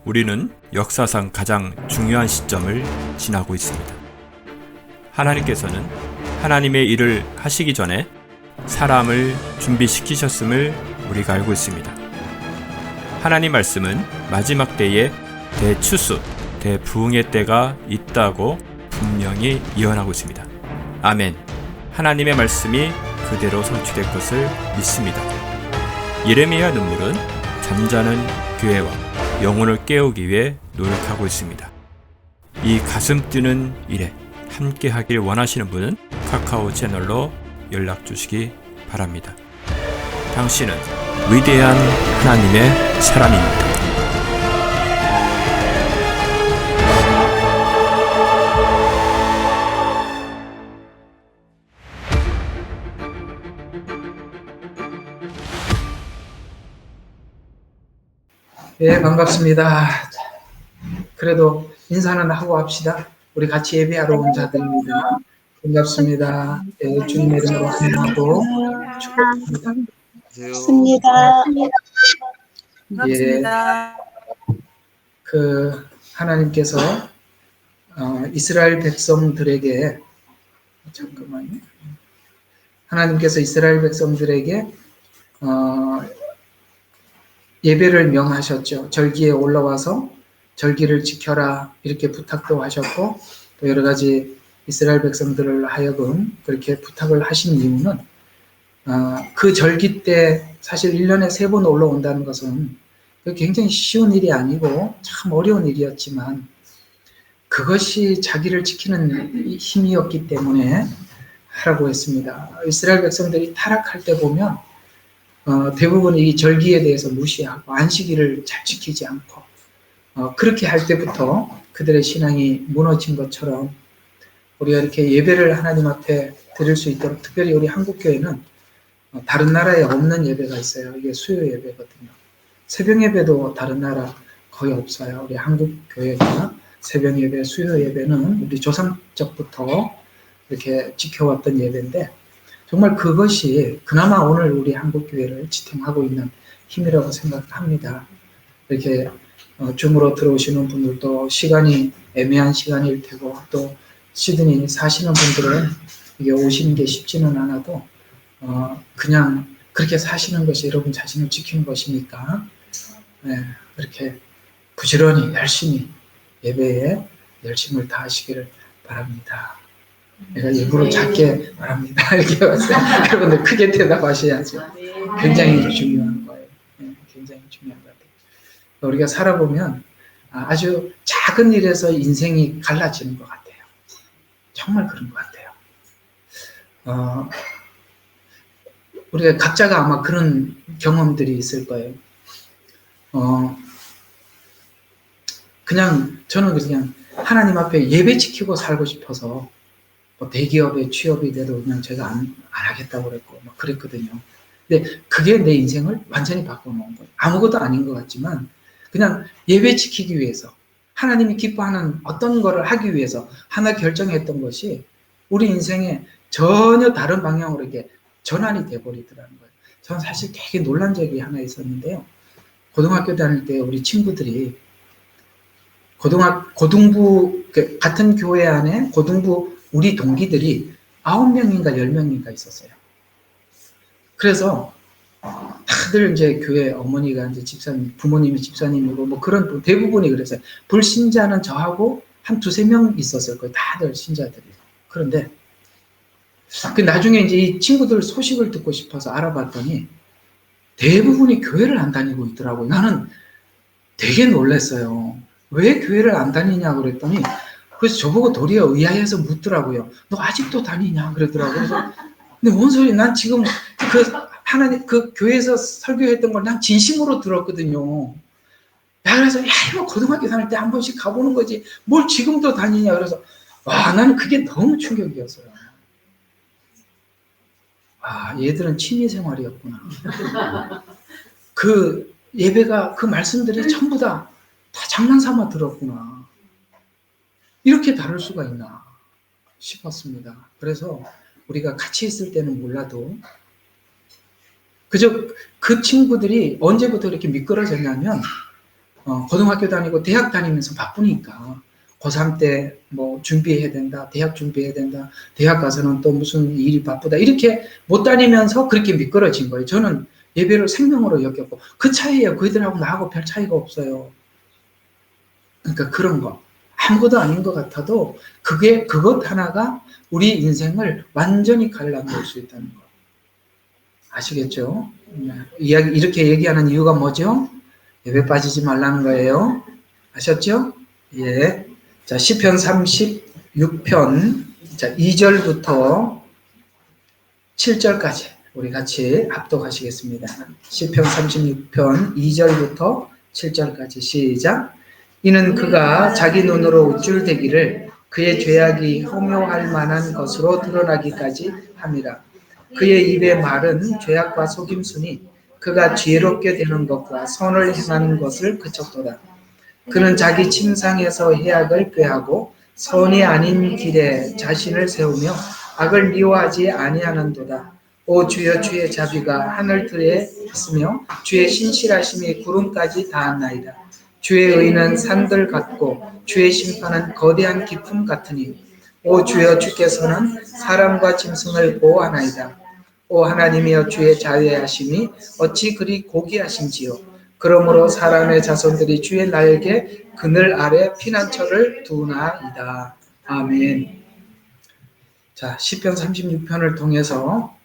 우리는 역사상 가장 중요한 시점을 지나고 있습니다. 하나님께서는 하나님의 일을 하시기 전에 사람을 준비시키셨음을 우리가 알고 있습니다. 하나님 말씀은 마지막 때에 대추수, 대부흥의 때가 있다고 분명히 예언하고 있습니다. 아멘. 하나님의 말씀이 그대로 성취될 것을 믿습니다. 예레미야 눈물은 잠자는 교회와 영혼을 깨우기 위해 노력하고 있습니다. 이 가슴 뛰는 일에 함께 하길 원하시는 분은 카카오 채널로 연락 주시기 바랍니다. 당신은 위대한 하나님의 사람입니다. 네, 반갑습니다. 그래도 인사는 하고 합시다. 우리 같이 예배하러 온 자들입니다. 반갑습니다. 네, 주님의 이름으로 환영하고 축복합니다. 반갑습니다. 반갑습니다. 하나님께서 이스라엘 백성들에게 하나님께서 이스라엘 백성들에게 예배를 명하셨죠. 절기에 올라와서 절기를 지켜라 이렇게 부탁도 하셨고, 또 여러 가지 이스라엘 백성들을 하여금 그렇게 부탁을 하신 이유는 그 절기 때 사실 1년에 3번 올라온다는 것은 굉장히 쉬운 일이 아니고 참 어려운 일이었지만, 그것이 자기를 지키는 힘이었기 때문에 하라고 했습니다. 이스라엘 백성들이 타락할 때 보면 대부분 이 절기에 대해서 무시하고 안식일을 잘 지키지 않고 그렇게 할 때부터 그들의 신앙이 무너진 것처럼 우리가 이렇게 예배를 하나님 앞에 드릴 수 있도록, 특별히 우리 한국교회는 다른 나라에 없는 예배가 있어요. 이게 수요 예배거든요. 새벽 예배도 다른 나라 거의 없어요. 우리 한국교회가 새벽 예배, 수요 예배는 우리 조상적부터 이렇게 지켜왔던 예배인데, 정말 그것이 그나마 오늘 우리 한국교회를 지탱하고 있는 힘이라고 생각합니다. 이렇게 줌으로 들어오시는 분들도 시간이 애매한 시간일 테고, 또 시드니 사시는 분들은 이게 오시는 게 쉽지는 않아도 그냥 그렇게 사시는 것이 여러분 자신을 지키는 것이니까 그렇게 부지런히 열심히 예배에 열심을 다하시기를 바랍니다. 내가 일부러 작게 말합니다. 이렇게 왔어요. 여러분들 크게 대답하셔야죠. 굉장히 중요한 거예요. 굉장히 중요한 것 같아요. 우리가 살아보면 아주 작은 일에서 인생이 갈라지는 것 같아요. 정말 그런 것 같아요. 우리가 각자가 아마 그런 경험들이 있을 거예요. 저는 그냥 하나님 앞에 예배 지키고 살고 싶어서 대기업에 취업이 돼도 그냥 제가 안 하겠다고 그랬고 막 그랬거든요. 근데 그게 내 인생을 완전히 바꿔놓은 거예요. 아무것도 아닌 것 같지만 그냥 예배 지키기 위해서, 하나님이 기뻐하는 어떤 거를 하기 위해서 하나 결정했던 것이 우리 인생에 전혀 다른 방향으로 이렇게 전환이 돼버리더라는 거예요. 저는 사실 되게 놀란 적이 하나 있었는데요. 고등학교 다닐 때 우리 친구들이 고등부 같은 교회 안에 고등부 우리 동기들이 9명인가 10명인가 있었어요. 그래서 다들 이제 교회 어머니가 이제 집사님, 부모님이 집사님이고 뭐 그런 대부분이 그랬어요. 불신자는 저하고 한 2-3명 있었을 거예요. 다들 신자들이. 그런데 나중에 이제 이 친구들 소식을 듣고 싶어서 알아봤더니 대부분이 교회를 안 다니고 있더라고요. 나는 되게 놀랐어요. 왜 교회를 안 다니냐고 그랬더니, 그래서 저보고 도리어 의아해서 묻더라고요. 너 아직도 다니냐? 그러더라고요. 그래서, 근데 뭔 소리, 난 지금 하나님, 교회에서 설교했던 걸 난 진심으로 들었거든요. 그래서, 이거 고등학교 다닐 때 한 번씩 가보는 거지, 뭘 지금도 다니냐? 그래서, 나는 그게 너무 충격이었어요. 얘들은 취미 생활이었구나. 그 예배가, 그 말씀들이 전부 다 장난삼아 들었구나. 이렇게 다를 수가 있나 싶었습니다. 그래서 우리가 같이 있을 때는 몰라도 그저 그 친구들이 언제부터 이렇게 미끄러졌냐면 고등학교 다니고 대학 다니면서 바쁘니까 고3 때 뭐 준비해야 된다, 대학 준비해야 된다, 대학 가서는 또 무슨 일이 바쁘다, 이렇게 못 다니면서 그렇게 미끄러진 거예요. 저는 예배를 생명으로 여겼고, 그 차이예요. 그들하고 나하고 별 차이가 없어요. 그러니까 그런 거. 아무것도 아닌 것 같아도 그것 하나가 우리 인생을 완전히 갈라놓을 수 있다는 거. 아시겠죠? 이렇게 얘기하는 이유가 뭐죠? 예배 빠지지 말라는 거예요. 아셨죠? 예. 자, 시편 36편, 자, 2절부터 7절까지 우리 같이 합독하시겠습니다. 시편 36편 2절부터 7절까지 시작. 이는 그가 자기 눈으로 우쭐대기를 그의 죄악이 혐오할 만한 것으로 드러나기까지 함이라. 그의 입의 말은 죄악과 속임수니 그가 지혜롭게 되는 것과 선을 행하는 것을 그쳤도다. 그는 자기 침상에서 해악을 꾀하고 선이 아닌 길에 자신을 세우며 악을 미워하지 아니하는도다. 오 주여, 주의 자비가 하늘들에 있으며 주의 신실하심이 구름까지 닿았나이다. 주의 의는 산들 같고 주의 심판은 거대한 깊음 같으니 오 주여, 주께서는 사람과 짐승을 보호하나이다. 오 하나님이여, 주의 자유하심이 어찌 그리 고귀하신지요. 그러므로 사람의 자손들이 주의 날개 그늘 아래 피난처를 두나이다. 아멘. 자, 시편 36편을 통해서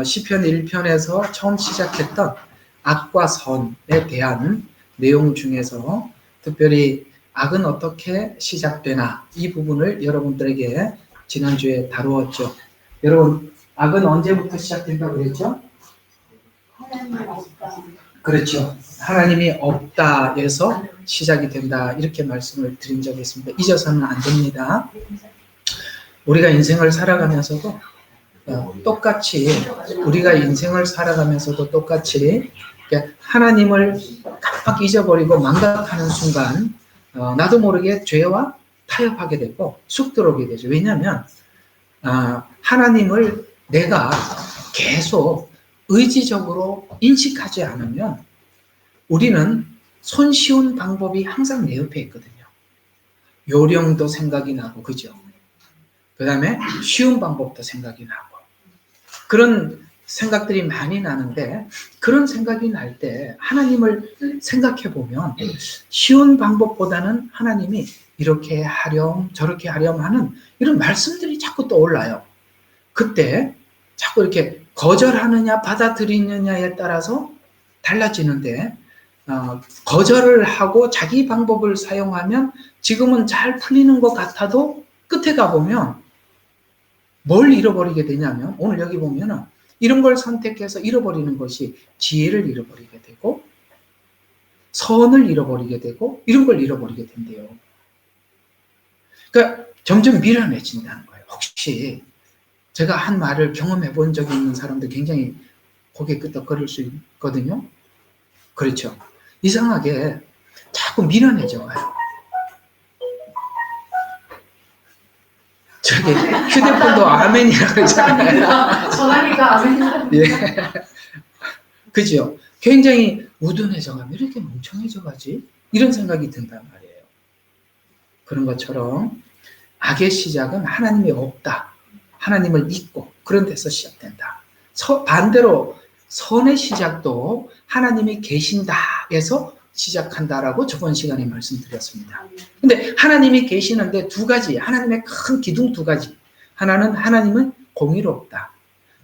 시편 1편에서 처음 시작했던 악과 선에 대한 내용 중에서 특별히 악은 어떻게 시작되나, 이 부분을 여러분들에게 지난주에 다루었죠. 여러분, 악은 언제부터 시작된다고 그랬죠? 그렇죠. 하나님이 없다에서 시작이 된다, 이렇게 말씀을 드린 적이 있습니다. 잊어서는 안 됩니다. 우리가 인생을 살아가면서도 똑같이 하나님을 깜빡 잊어버리고 망각하는 순간 나도 모르게 죄와 타협하게 되고 쑥 들어오게 되죠. 왜냐하면 하나님을 내가 계속 의지적으로 인식하지 않으면 우리는 손쉬운 방법이 항상 내 옆에 있거든요. 요령도 생각이 나고, 그죠? 그 다음에 쉬운 방법도 생각이 나고, 그런 생각들이 많이 나는데, 그런 생각이 날 때 하나님을 생각해 보면 쉬운 방법보다는 하나님이 이렇게 하렴 저렇게 하렴 하는 이런 말씀들이 자꾸 떠올라요. 그때 자꾸 이렇게 거절하느냐 받아들이느냐에 따라서 달라지는데, 거절을 하고 자기 방법을 사용하면 지금은 잘 풀리는 것 같아도 끝에 가보면 뭘 잃어버리게 되냐면, 오늘 여기 보면은 이런 걸 선택해서 잃어버리는 것이 지혜를 잃어버리게 되고 선을 잃어버리게 되고 이런 걸 잃어버리게 된대요. 그러니까 점점 미련해진다는 거예요. 혹시 제가 한 말을 경험해 본 적이 있는 사람들 굉장히 고개 끄덕거릴 수 있거든요. 그렇죠. 이상하게 자꾸 미련해져 가요. 저기 휴대폰도 아멘이라고 그러잖아요. 전화니까 아멘. 예. 그죠? 굉장히 우둔해져 가면 이렇게 멍청해져 가지? 이런 생각이 든단 말이에요. 그런 것처럼 악의 시작은 하나님이 없다, 하나님을 잊고 그런 데서 시작된다. 반대로 선의 시작도 하나님이 계신다에서 시작한다라고 저번 시간에 말씀드렸습니다. 근데 하나님이 계시는데 두 가지, 하나님의 큰 기둥 두 가지. 하나는 하나님은 공의롭다,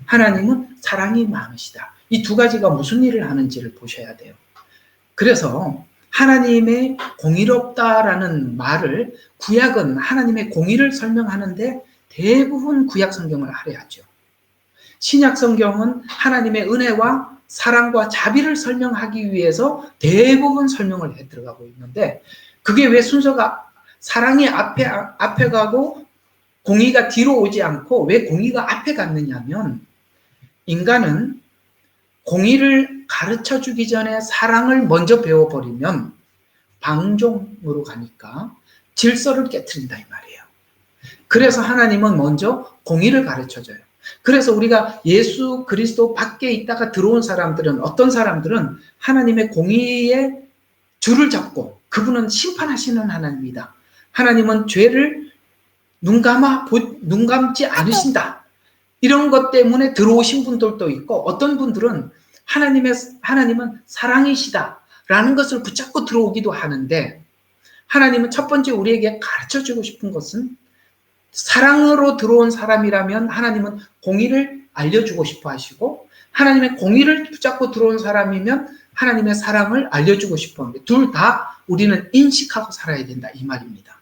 하나님은 사랑이 많으시다. 이 두 가지가 무슨 일을 하는지를 보셔야 돼요. 그래서 하나님의 공의롭다라는 말을, 구약은 하나님의 공의를 설명하는데 대부분 구약 성경을 할애하죠. 신약 성경은 하나님의 은혜와 사랑과 자비를 설명하기 위해서 대부분 설명을 해 들어가고 있는데, 그게 왜 순서가 사랑이 앞에 가고 공의가 뒤로 오지 않고 왜 공의가 앞에 갔느냐면, 인간은 공의를 가르쳐 주기 전에 사랑을 먼저 배워버리면 방종으로 가니까 질서를 깨트린다 이 말이에요. 그래서 하나님은 먼저 공의를 가르쳐 줘요. 그래서 우리가 예수 그리스도 밖에 있다가 들어온 사람들은, 어떤 사람들은 하나님의 공의에 줄을 잡고 그분은 심판하시는 하나님이다. 하나님은 죄를 눈 감지 않으신다. 이런 것 때문에 들어오신 분들도 있고 어떤 분들은 하나님은 사랑이시다라는 것을 붙잡고 들어오기도 하는데 하나님은 첫 번째 우리에게 가르쳐주고 싶은 것은 사랑으로 들어온 사람이라면 하나님은 공의를 알려주고 싶어 하시고 하나님의 공의를 붙잡고 들어온 사람이면 하나님의 사랑을 알려주고 싶어 합니다. 둘 다 우리는 인식하고 살아야 된다 이 말입니다.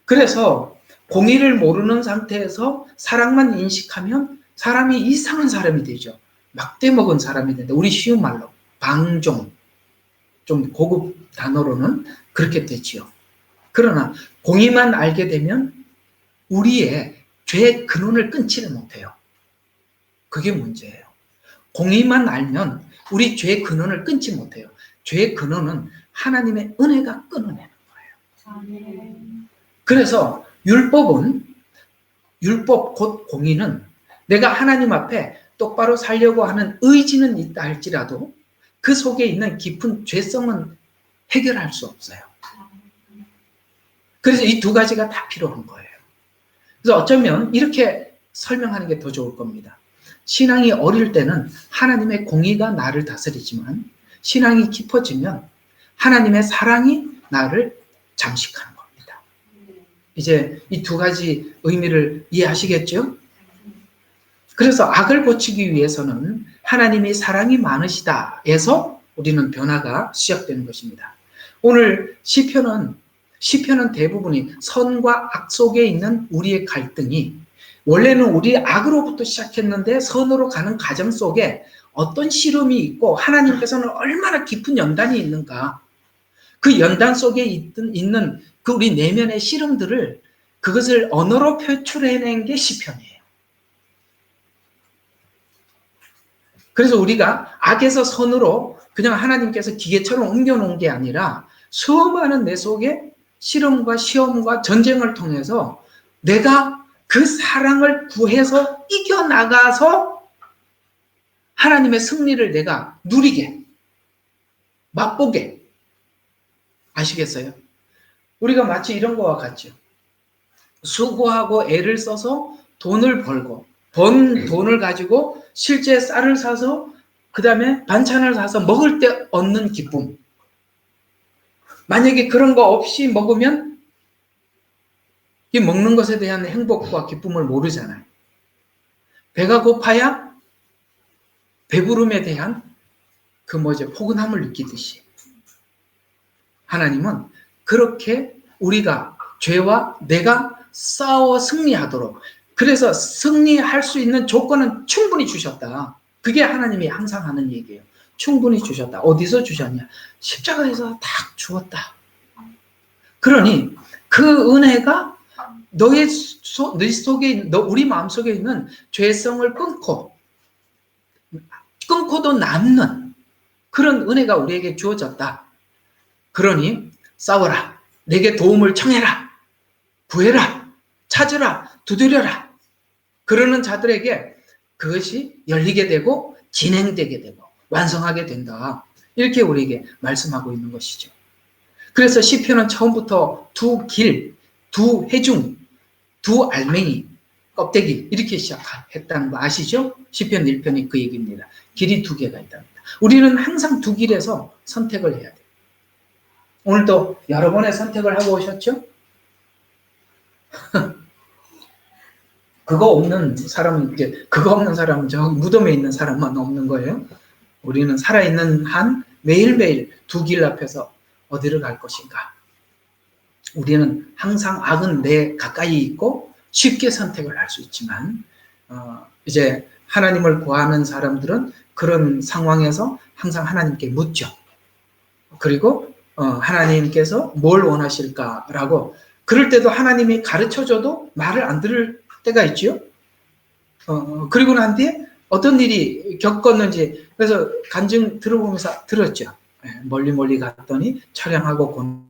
그래서 공의를 모르는 상태에서 사랑만 인식하면 사람이 이상한 사람이 되죠. 막대 먹은 사람이 된다. 우리 쉬운 말로 방종, 좀 고급 단어로는 그렇게 되지요. 그러나 공의만 알게 되면 우리의 죄의 근원을 끊지를 못해요. 그게 문제예요. 공의만 알면 우리 죄의 근원을 끊지 못해요. 죄의 근원은 하나님의 은혜가 끊어내는 거예요. 그래서 율법 곧 공의는 내가 하나님 앞에 똑바로 살려고 하는 의지는 있다 할지라도 그 속에 있는 깊은 죄성은 해결할 수 없어요. 그래서 이 두 가지가 다 필요한 거예요. 그래서 어쩌면 이렇게 설명하는 게 더 좋을 겁니다. 신앙이 어릴 때는 하나님의 공의가 나를 다스리지만 신앙이 깊어지면 하나님의 사랑이 나를 잠식하는 겁니다. 이제 이 두 가지 의미를 이해하시겠죠? 그래서 악을 고치기 위해서는 하나님이 사랑이 많으시다에서 우리는 변화가 시작되는 것입니다. 오늘 시편은 대부분이 선과 악 속에 있는 우리의 갈등이 원래는 우리 악으로부터 시작했는데 선으로 가는 과정 속에 어떤 씨름이 있고 하나님께서는 얼마나 깊은 연단이 있는가. 그 연단 속에 있는 그 우리 내면의 씨름들을 그것을 언어로 표출해낸 게 시편이에요. 그래서 우리가 악에서 선으로 그냥 하나님께서 기계처럼 옮겨놓은 게 아니라 수많은 내 속에 실험과 시험과 전쟁을 통해서 내가 그 사랑을 구해서 이겨나가서 하나님의 승리를 내가 누리게, 맛보게. 아시겠어요? 우리가 마치 이런 거와 같죠. 수고하고 애를 써서 돈을 벌고 번 돈을 가지고 실제 쌀을 사서 그 다음에 반찬을 사서 먹을 때 얻는 기쁨. 만약에 그런 거 없이 먹으면 이 먹는 것에 대한 행복과 기쁨을 모르잖아요. 배가 고파야 배부름에 대한 포근함을 느끼듯이 하나님은 그렇게 우리가 죄와 내가 싸워 승리하도록 그래서 승리할 수 있는 조건은 충분히 주셨다. 그게 하나님이 항상 하는 얘기예요. 충분히 주셨다. 어디서 주셨냐? 십자가에서 딱 주었다. 그러니 그 은혜가 너희 속에 우리 마음속에 있는 죄성을 끊고도 남는 그런 은혜가 우리에게 주어졌다. 그러니 싸워라. 내게 도움을 청해라. 구해라. 찾으라. 두드려라. 그러는 자들에게 그것이 열리게 되고 진행되게 되고 완성하게 된다. 이렇게 우리에게 말씀하고 있는 것이죠. 그래서 시편은 처음부터 두 길, 두 해중, 두 알맹이, 껍데기 이렇게 시작했다는 거 아시죠? 시편 1편이 그 얘기입니다. 길이 두 개가 있답니다. 우리는 항상 두 길에서 선택을 해야 돼요. 오늘도 여러 번의 선택을 하고 오셨죠? 그거 없는 사람은 저 무덤에 있는 사람만 없는 거예요. 우리는 살아있는 한 매일매일 두 길 앞에서 어디를 갈 것인가. 우리는 항상 악은 내 가까이 있고 쉽게 선택을 할 수 있지만 이제 하나님을 구하는 사람들은 그런 상황에서 항상 하나님께 묻죠. 그리고 하나님께서 뭘 원하실까라고 그럴 때도 하나님이 가르쳐줘도 말을 안 들을 때가 있죠. 그리고 난 뒤에 어떤 일이 겪었는지 그래서 간증 들어보면서 들었죠. 멀리 갔더니 차량하고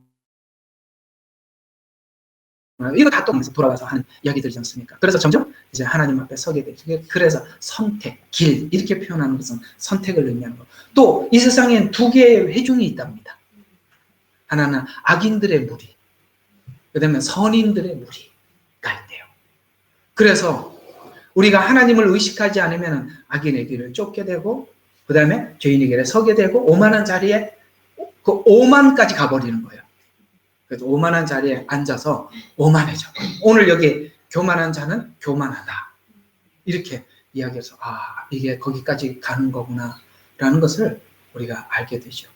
이거 다 통해서 돌아와서 하는 이야기들이지 않습니까? 그래서 점점 이제 하나님 앞에 서게 되죠. 그래서 선택, 길 이렇게 표현하는 것은 선택을 의미하는 거. 또 이 세상엔 두 개의 회중이 있답니다. 하나는 악인들의 무리, 그 다음에 선인들의 무리가 있대요. 그래서 우리가 하나님을 의식하지 않으면 악인의 길을 쫓게 되고, 그 다음에 죄인의 길에 서게 되고, 오만한 자리에 그 오만까지 가버리는 거예요. 그래서 오만한 자리에 앉아서 오만해져. 오늘 여기 교만한 자는 교만하다. 이렇게 이야기해서 이게 거기까지 가는 거구나 라는 것을 우리가 알게 되죠.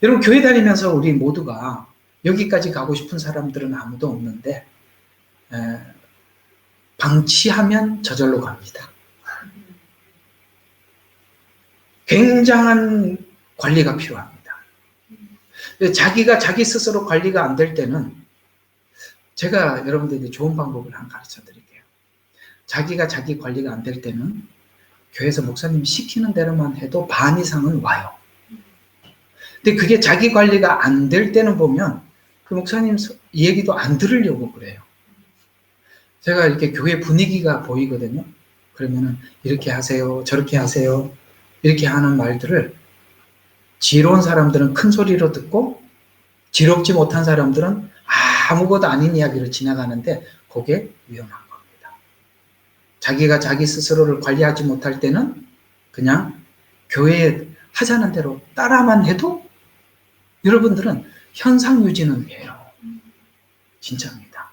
여러분, 교회 다니면서 우리 모두가 여기까지 가고 싶은 사람들은 아무도 없는데 방치하면 저절로 갑니다. 굉장한 관리가 필요합니다. 자기가 자기 스스로 관리가 안 될 때는 제가 여러분들에게 좋은 방법을 하나 가르쳐 드릴게요. 자기가 자기 관리가 안 될 때는 교회에서 목사님이 시키는 대로만 해도 반 이상은 와요. 근데 그게 자기 관리가 안 될 때는 보면 그 목사님 얘기도 안 들으려고 그래요. 제가 이렇게 교회 분위기가 보이거든요. 그러면은 이렇게 하세요, 저렇게 하세요, 이렇게 하는 말들을 지혜로운 사람들은 큰 소리로 듣고 지혜롭지 못한 사람들은 아무것도 아닌 이야기를 지나가는데 그게 위험한 겁니다. 자기가 자기 스스로를 관리하지 못할 때는 그냥 교회에 하자는 대로 따라만 해도 여러분들은 현상 유지는 해요. 진짜입니다.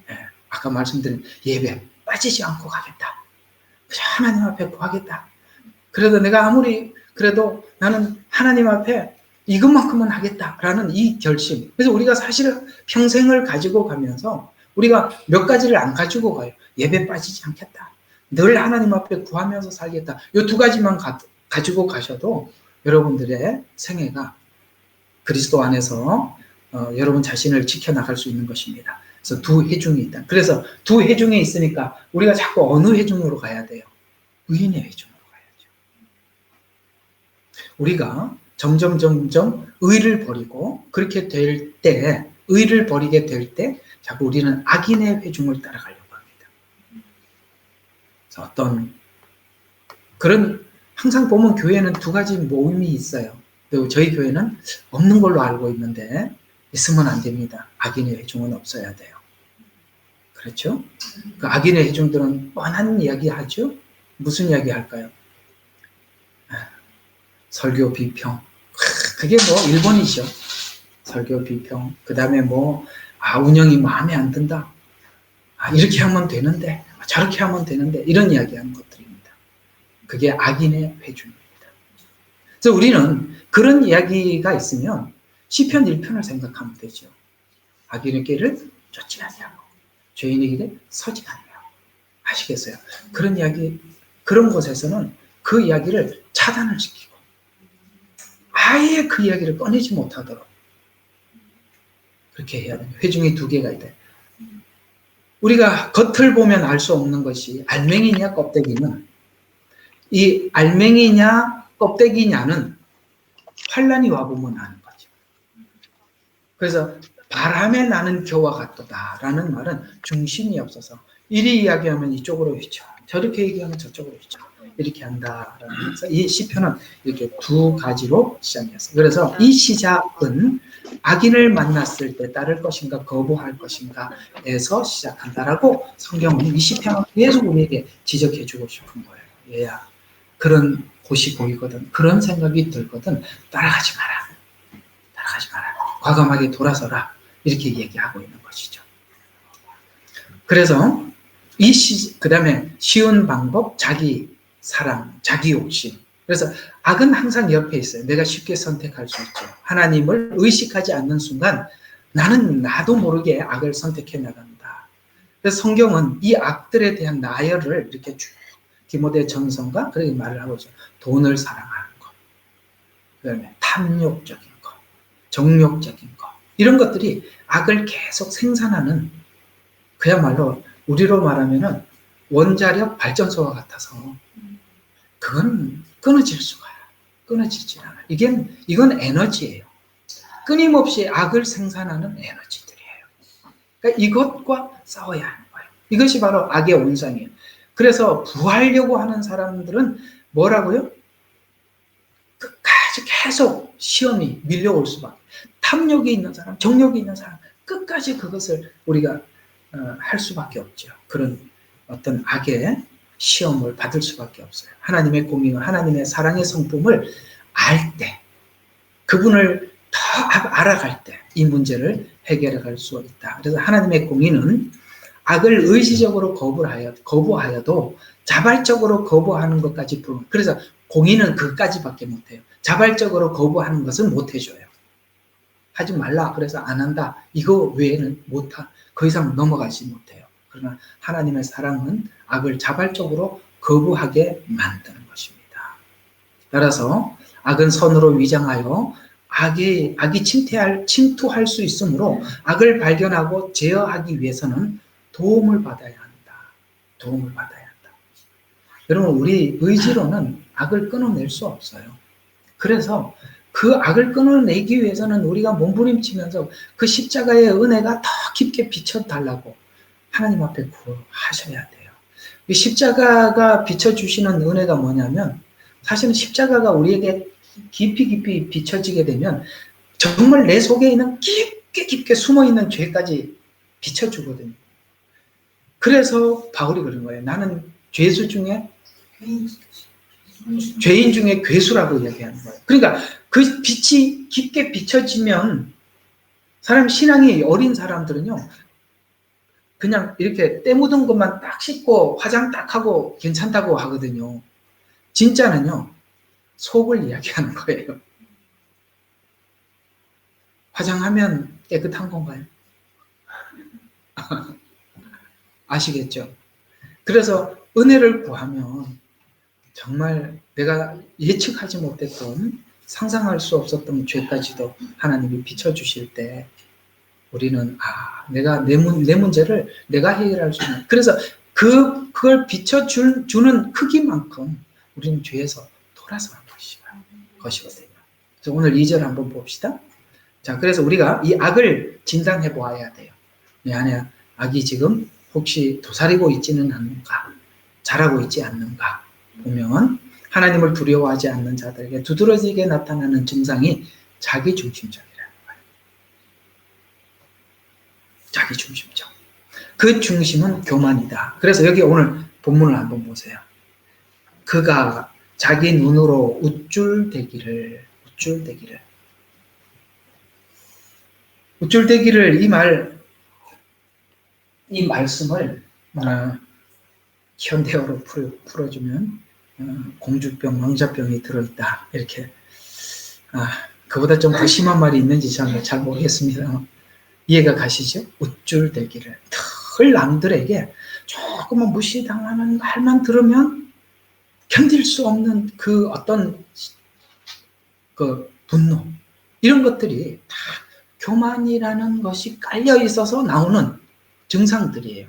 네, 아까 말씀드린 예배 빠지지 않고 가겠다. 하나님 앞에 구하겠다. 그래도 내가 아무리 그래도 나는 하나님 앞에 이것만큼은 하겠다라는 이 결심. 그래서 우리가 사실 평생을 가지고 가면서 우리가 몇 가지를 안 가지고 가요. 예배 빠지지 않겠다. 늘 하나님 앞에 구하면서 살겠다. 이 두 가지만 가지고 가셔도 여러분들의 생애가 그리스도 안에서 여러분 자신을 지켜나갈 수 있는 것입니다. 그래서 두 해중이 있다. 그래서 두 해중에 있으니까 우리가 자꾸 어느 해중으로 가야 돼요? 의인의 해중으로 가야죠. 우리가 점점 의를 버리고 그렇게 될 때, 의를 버리게 될 때 자꾸 우리는 악인의 회중을 따라가려고 합니다. 그래서 어떤 그런 항상 보면 교회는 두 가지 모임이 있어요. 그리고 저희 교회는 없는 걸로 알고 있는데 있으면 안 됩니다. 악인의 회중은 없어야 돼요. 그렇죠? 그 악인의 회중들은 뻔한 이야기 하죠? 무슨 이야기 할까요? 설교 비평. 그게 뭐 1번이죠. 설교 비평. 그 다음에 운영이 마음에 안 든다. 이렇게 하면 되는데, 저렇게 하면 되는데, 이런 이야기 하는 것들입니다. 그게 악인의 회중입니다. 그래서 우리는 그런 이야기가 있으면 시편 1편을 생각하면 되죠. 악인의 길을 쫓지 아니하고 죄인의 길에 서지 아니하고. 아시겠어요? 그런 이야기, 그런 곳에서는 그 이야기를 차단을 시키고 아예 그 이야기를 꺼내지 못하도록 그렇게 해야 돼요. 회중이 두 개가 있대. 우리가 겉을 보면 알 수 없는 것이 알맹이냐 껍데기는, 이 알맹이냐 껍데기냐는 환란이 와보면 아는 거죠. 그래서 바람에 나는 겨와 같도다라는 말은 중심이 없어서 이리 이야기하면 이쪽으로 휘쳐, 저렇게 얘기하면 저쪽으로 휘쳐, 이렇게 한다라는 그래서 이 시편은 이렇게 두 가지로 시작했어요. 그래서 이 시작은 악인을 만났을 때 따를 것인가 거부할 것인가에서 시작한다라고 성경은 이 시편을 계속 우리에게 지적해주고 싶은 거예요. 얘야, 그런 곳이 보이거든, 그런 생각이 들거든, 따라가지 마라. 따라가지 마라. 과감하게 돌아서라. 이렇게 얘기하고 있는 것이죠. 그래서 그 다음에 쉬운 방법, 자기 사랑, 자기 욕심. 그래서 악은 항상 옆에 있어요. 내가 쉽게 선택할 수 있죠. 하나님을 의식하지 않는 순간 나는 나도 모르게 악을 선택해 나간다. 그래서 성경은 이 악들에 대한 나열을 이렇게 쭉 디모데 전서가 그렇게 말을 하고 있죠. 돈을 사랑하는 것, 그다음에 탐욕적인 것, 정욕적인 것, 이런 것들이 악을 계속 생산하는, 그야말로 우리로 말하면은 원자력 발전소와 같아서 그건 끊어지지 않아. 이건 에너지예요. 끊임없이 악을 생산하는 에너지들이에요. 그러니까 이것과 싸워야 하는 거예요. 이것이 바로 악의 온상이에요. 그래서 부하려고 하는 사람들은 뭐라고요? 끝까지 계속 시험이 밀려올 수밖에. 탐욕이 있는 사람, 정욕이 있는 사람, 끝까지 그것을 우리가 할 수밖에 없죠. 그런 어떤 악의 시험을 받을 수밖에 없어요. 하나님의 공의와 하나님의 사랑의 성품을 알 때, 그분을 더 알아갈 때 이 문제를 해결해 갈 수 있다. 그래서 하나님의 공의는 악을 의지적으로 거부하여도 자발적으로 거부하는 것까지 부르는. 그래서 공의는 그까지밖에 못해요. 자발적으로 거부하는 것은 못해줘요. 하지 말라 그래서 안 한다. 이거 외에는 못하. 그 이상 넘어가지 못해요. 그러나 하나님의 사랑은 악을 자발적으로 거부하게 만드는 것입니다. 따라서 악은 선으로 위장하여 악이 침투할 수 있으므로 악을 발견하고 제어하기 위해서는 도움을 받아야 한다. 도움을 받아야 한다. 여러분, 우리 의지로는 악을 끊어낼 수 없어요. 그래서 그 악을 끊어내기 위해서는 우리가 몸부림치면서 그 십자가의 은혜가 더 깊게 비춰달라고 하나님 앞에 구하셔야 돼요. 이 십자가가 비춰주시는 은혜가 뭐냐면, 사실은 십자가가 우리에게 깊이 비춰지게 되면 정말 내 속에 있는 깊게 숨어있는 죄까지 비춰주거든요. 그래서 바울이 그런 거예요. 나는 죄인 중에 괴수라고 이야기하는 거예요. 그러니까 그 빛이 깊게 비춰지면 신앙이 어린 사람들은요, 그냥 이렇게 때 묻은 것만 딱 씻고 화장 딱 하고 괜찮다고 하거든요. 진짜는요, 속을 이야기하는 거예요. 화장하면 깨끗한 건가요? 아시겠죠? 그래서 은혜를 구하면 정말 내가 예측하지 못했던, 상상할 수 없었던 죄까지도 하나님이 비춰주실 때 우리는 내가 내 문제를 내가 해결할 수 있는. 그래서 그걸 비춰주는 크기만큼 우리는 죄에서 돌아서는 것이거든요. 그래서 오늘 2절 한번 봅시다. 자, 그래서 우리가 이 악을 진단해 보아야 돼요. 내 안에 악이 지금 혹시 도사리고 있지는 않는가, 자라고 있지 않는가 보면, 하나님을 두려워하지 않는 자들에게 두드러지게 나타나는 증상이 자기중심적이라는 거예요. 자기중심적. 그 중심은 교만이다. 그래서 여기 오늘 본문을 한번 보세요. 그가 자기 눈으로 우쭐대기를 이 말씀을 현대어로 풀어주면 공주병, 왕자병이 들어있다. 이렇게. 그보다 좀 더 심한 말이 있는지 잘 모르겠습니다. 이해가 가시죠? 우쭐대기를. 늘 남들에게 조금만 무시당하는 말만 들으면 견딜 수 없는 그 어떤 그 분노, 이런 것들이 다 교만이라는 것이 깔려 있어서 나오는 증상들이에요.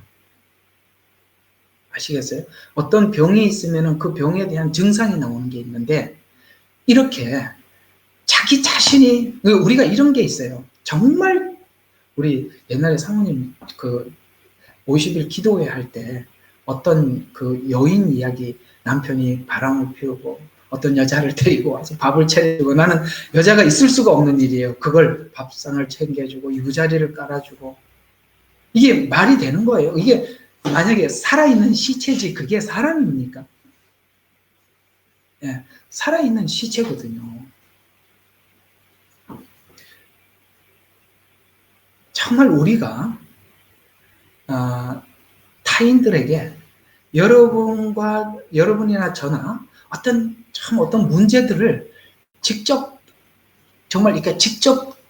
아시겠어요? 어떤 병이 있으면 그 병에 대한 증상이 나오는 게 있는데, 이렇게 자기 자신이, 우리가 이런 게 있어요. 정말 우리 옛날에 사모님 그 50일 기도회 할 때 어떤 그 여인 이야기, 남편이 바람을 피우고 어떤 여자를 데리고 와서 밥을 차려주고, 나는 여자가 있을 수가 없는 일이에요. 그걸 밥상을 챙겨주고 유자리를 깔아주고, 이게 말이 되는 거예요. 이게 만약에 살아있는 시체지 그게 사람입니까? 예, 살아있는 시체거든요. 정말 우리가 타인들에게, 여러분이나 저나 어떤 문제들을 직접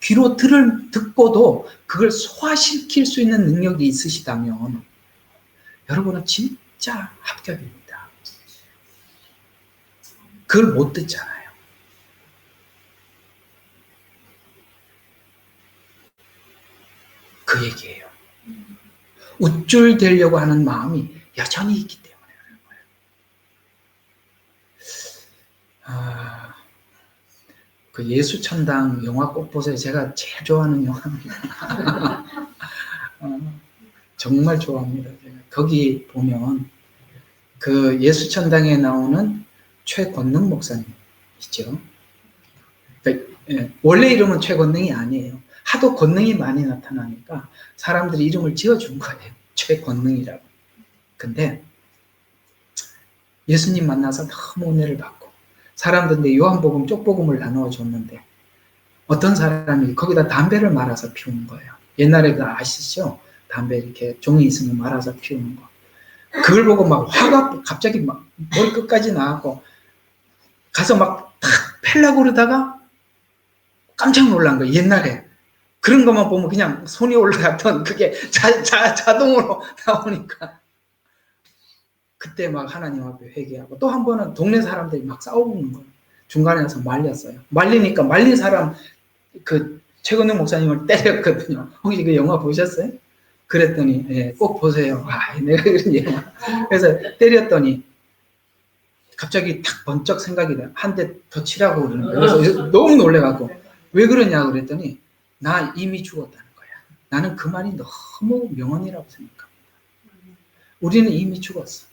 귀로 듣고도 그걸 소화시킬 수 있는 능력이 있으시다면 여러분은 진짜 합격입니다. 그걸 못 듣잖아요. 그 얘기예요. 우쭐대려고 하는 마음이 여전히 있기 때문에 그런 거예요. 그 예수천당 영화 꼭 보세요. 제가 제일 좋아하는 영화입니다. 정말 좋아합니다. 거기 보면 그 예수천당에 나오는 최권능 목사님 있죠. 그러니까 예, 원래 이름은 최건능이 아니에요. 하도 건능이 많이 나타나니까 사람들이 이름을 지어준 거예요. 최건능이라고. 근데 예수님 만나서 너무 은혜를 받고 사람들인데 요한복음 쪽복음을 나누어 줬는데 어떤 사람이 거기다 담배를 말아서 피우는 거예요. 옛날에 그 아시죠? 담배 이렇게 종이 있으면 말아서 피우는 거. 그걸 보고 막 화가 갑자기 막 머리 끝까지 나왔고 가서 막 탁 펴려고 그러다가 깜짝 놀란 거예요. 옛날에 그런 것만 보면 그냥 손이 올라갔던 그게 자동으로 나오니까 그때 막 하나님 앞에 회개하고 또 한 번은 동네 사람들이 막 싸우는 거예요. 중간에 가서 말렸어요. 말리니까 말린 사람 그 최건능 목사님을 때렸거든요. 혹시 그 영화 보셨어요? 그랬더니 예, 꼭 보세요. 아, 내가 그런 영화. 그래서 때렸더니 갑자기 탁 번쩍 생각이 나. 한 대 더 치라고 그러는 거예요. 그래서 너무 놀래갖고 왜 그러냐고 그랬더니 나 이미 죽었다는 거야. 나는 그 말이 너무 명언이라고 생각합니다. 우리는 이미 죽었어.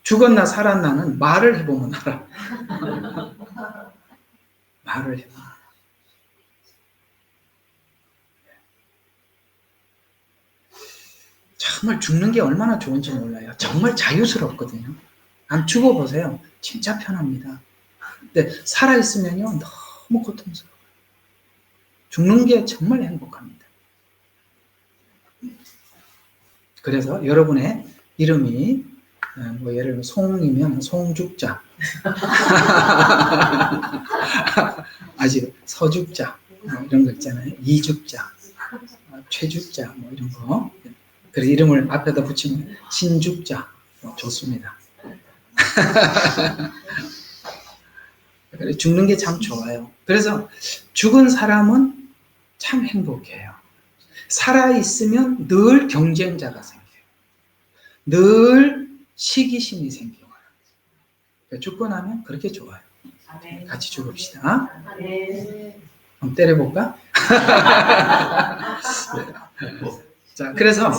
죽었나 살았나는 말을 해보면 알아. 말을 해보면 알아. 정말 죽는 게 얼마나 좋은지 몰라요. 정말 자유스럽거든요. 한 죽어보세요. 진짜 편합니다. 근데 살아있으면요, 너무 고통스러워요. 죽는 게 정말 행복합니다. 그래서 여러분의 이름이 뭐 예를 들면 송이면 송죽자 아직 서죽자 이런 거 있잖아요. 이죽자, 최죽자 뭐 이런 거. 그래서 이름을 앞에다 붙이면 신죽자 좋습니다. 죽는 게 참 좋아요. 그래서 죽은 사람은 참 행복해요. 살아있으면 늘 경쟁자가 생겨요. 늘 시기심이 생겨요. 죽고 나면 그렇게 좋아요. 같이 죽읍시다. 한번 때려볼까? 자, 그래서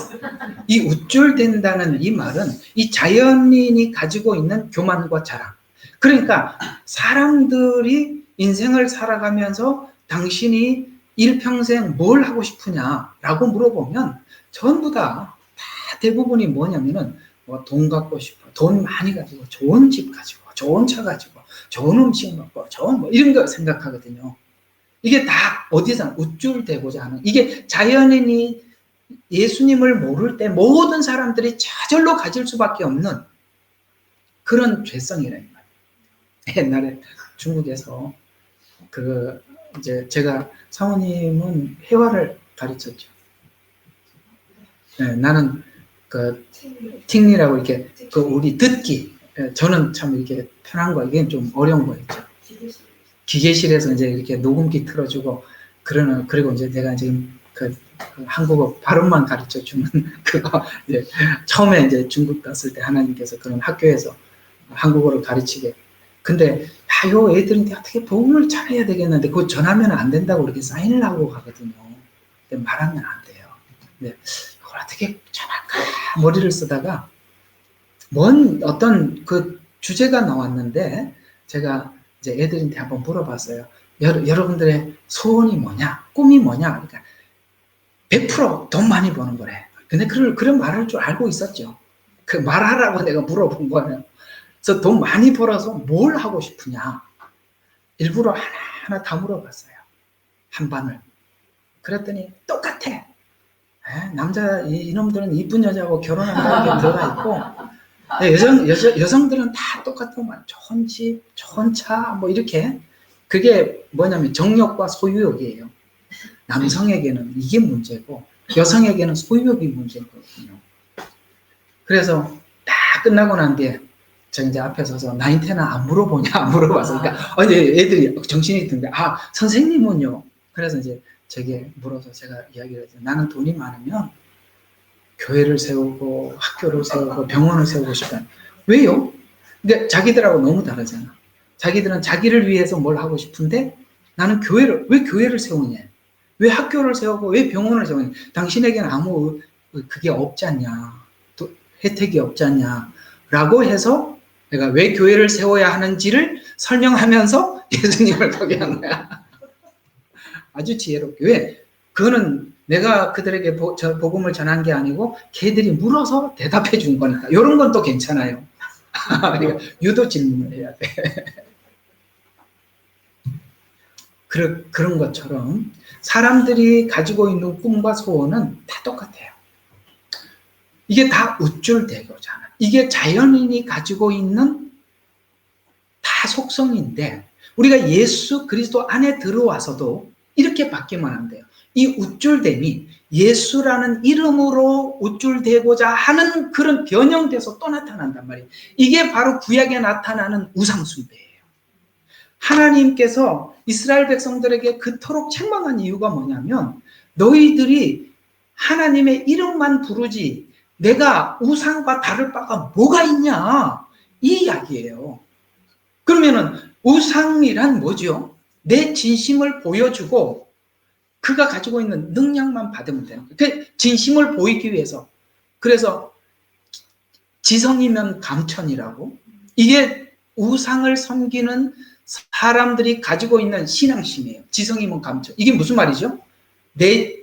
이 우쭐댄다는 이 말은 이 자연인이 가지고 있는 교만과 자랑. 그러니까 사람들이 인생을 살아가면서 당신이 일평생 뭘 하고 싶으냐라고 물어보면 전부 다 대부분이 뭐냐면은 뭐 돈 갖고 싶어, 돈 많이 가지고, 좋은 집 가지고, 좋은 차 가지고, 좋은 음식 먹고, 좋은 뭐 이런 거 생각하거든요. 이게 다 어디서 우쭐대고자 하는, 이게 자연인이 예수님을 모를 때 모든 사람들이 저절로 가질 수밖에 없는 그런 죄성이라는 거예요. 옛날에 중국에서 이제 제가 사모님은 회화를 가르쳤죠. 네, 나는 팅리라고 이렇게 우리 듣기. 저는 참 이렇게 편한 거, 이게 좀 어려운 거였죠. 기계실에서 이제 이렇게 녹음기 틀어주고 그리고 이제 내가 지금 한국어 발음만 가르쳐 주는 그거 이제 처음에 이제 중국 갔을 때 하나님께서 그런 학교에서 한국어를 가르치게. 근데 요 애들한테 어떻게 복음을 잘해야 되겠는데 그거 전하면 안 된다고 이렇게 사인을 하고 가거든요. 근데 말하면 안 돼요. 근데 그걸 어떻게 전할까 머리를 쓰다가 어떤 그 주제가 나왔는데 제가 이제 애들한테 한번 물어봤어요. 여러분들의 소원이 뭐냐? 꿈이 뭐냐? 그러니까 100% 돈 많이 버는 거래. 근데 그런 말할 줄 알고 있었죠. 그 말하라고 내가 물어본 거예요. 그래서 돈 많이 벌어서 뭘 하고 싶으냐? 일부러 하나하나 다 물어봤어요. 한 반을. 그랬더니 똑같아. 남자 이놈들은 이쁜 여자하고 결혼한다는 게 들어가 있고 여성들은 다 똑같은 말. 좋은 집, 좋은 차, 뭐 이렇게. 그게 뭐냐면 정욕과 소유욕이에요. 남성에게는 이게 문제고 여성에게는 소유욕이 문제거든요. 그래서 다 끝나고 난 뒤에 제가 이제 앞에 서서 나한테는 안 물어보냐 안 물어봐서 그러니까 애들이 정신이 든데 선생님은요. 그래서 이제 제게 물어서 제가 이야기를 했어요. 나는 돈이 많으면 교회를 세우고 학교를 세우고 병원을 세우고 싶다. 왜요? 근데 자기들하고 너무 다르잖아. 자기들은 자기를 위해서 뭘 하고 싶은데 나는 왜 교회를 세우냐? 왜 학교를 세우고 왜 병원을 세우냐? 당신에게는 아무 그게 없지 않냐? 혜택이 없지 않냐? 라고 해서 내가 왜 교회를 세워야 하는지를 설명하면서 예수님을 보게 한 거야. 아주 지혜롭게. 왜? 그거는 내가 그들에게 복음을 전한 게 아니고 걔들이 물어서 대답해 준 거니까. 이런 건 또 괜찮아요. 그러니까 유도 질문을 해야 돼. 그런 것처럼 사람들이 가지고 있는 꿈과 소원은 다 똑같아요. 이게 다 우쭐대고잖아. 이게 자연인이 가지고 있는 다 속성인데 우리가 예수 그리스도 안에 들어와서도 이렇게 바뀌면 안 돼요. 이 우쭐됨이 예수라는 이름으로 우쭐대고자 하는 그런 변형돼서 또 나타난단 말이에요. 이게 바로 구약에 나타나는 우상숭배예요. 하나님께서 이스라엘 백성들에게 그토록 책망한 이유가 뭐냐면 너희들이 하나님의 이름만 부르지 내가 우상과 다를 바가 뭐가 있냐 이 이야기예요. 그러면은 우상이란 뭐죠? 내 진심을 보여주고 그가 가지고 있는 능력만 받으면 되는 거예요. 그 진심을 보이기 위해서. 그래서 지성이면 감천이라고. 이게 우상을 섬기는 사람들이 가지고 있는 신앙심이에요. 지성이면 감천. 이게 무슨 말이죠? 내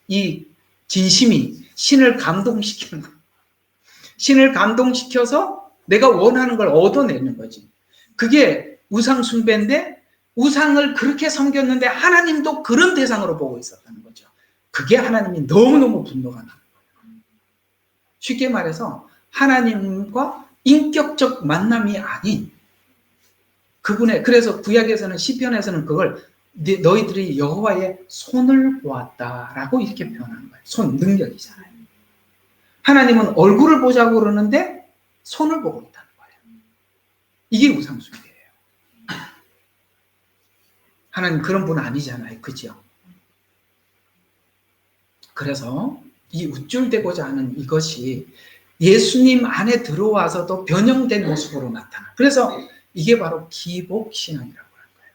이 진심이 신을 감동시키는 거예요. 신을 감동시켜서 내가 원하는 걸 얻어내는 거지. 그게 우상 숭배인데 우상을 그렇게 섬겼는데 하나님도 그런 대상으로 보고 있었다는 거죠. 그게 하나님이 너무너무 분노가 나는 거예요. 쉽게 말해서 하나님과 인격적 만남이 아닌 그분의, 그래서 구약에서는 시편에서는 그걸 너희들이 여호와의 손을 보았다라고 이렇게 표현하는 거예요. 손, 능력이잖아요. 하나님은 얼굴을 보자고 그러는데 손을 보고 있다는 거예요. 이게 우상숭배예요. 하나님 그런 분 아니잖아요. 그죠? 그래서 이 우쭐대고자 하는 이것이 예수님 안에 들어와서도 변형된 모습으로 나타나. 그래서 이게 바로 기복신앙이라고 하는 거예요.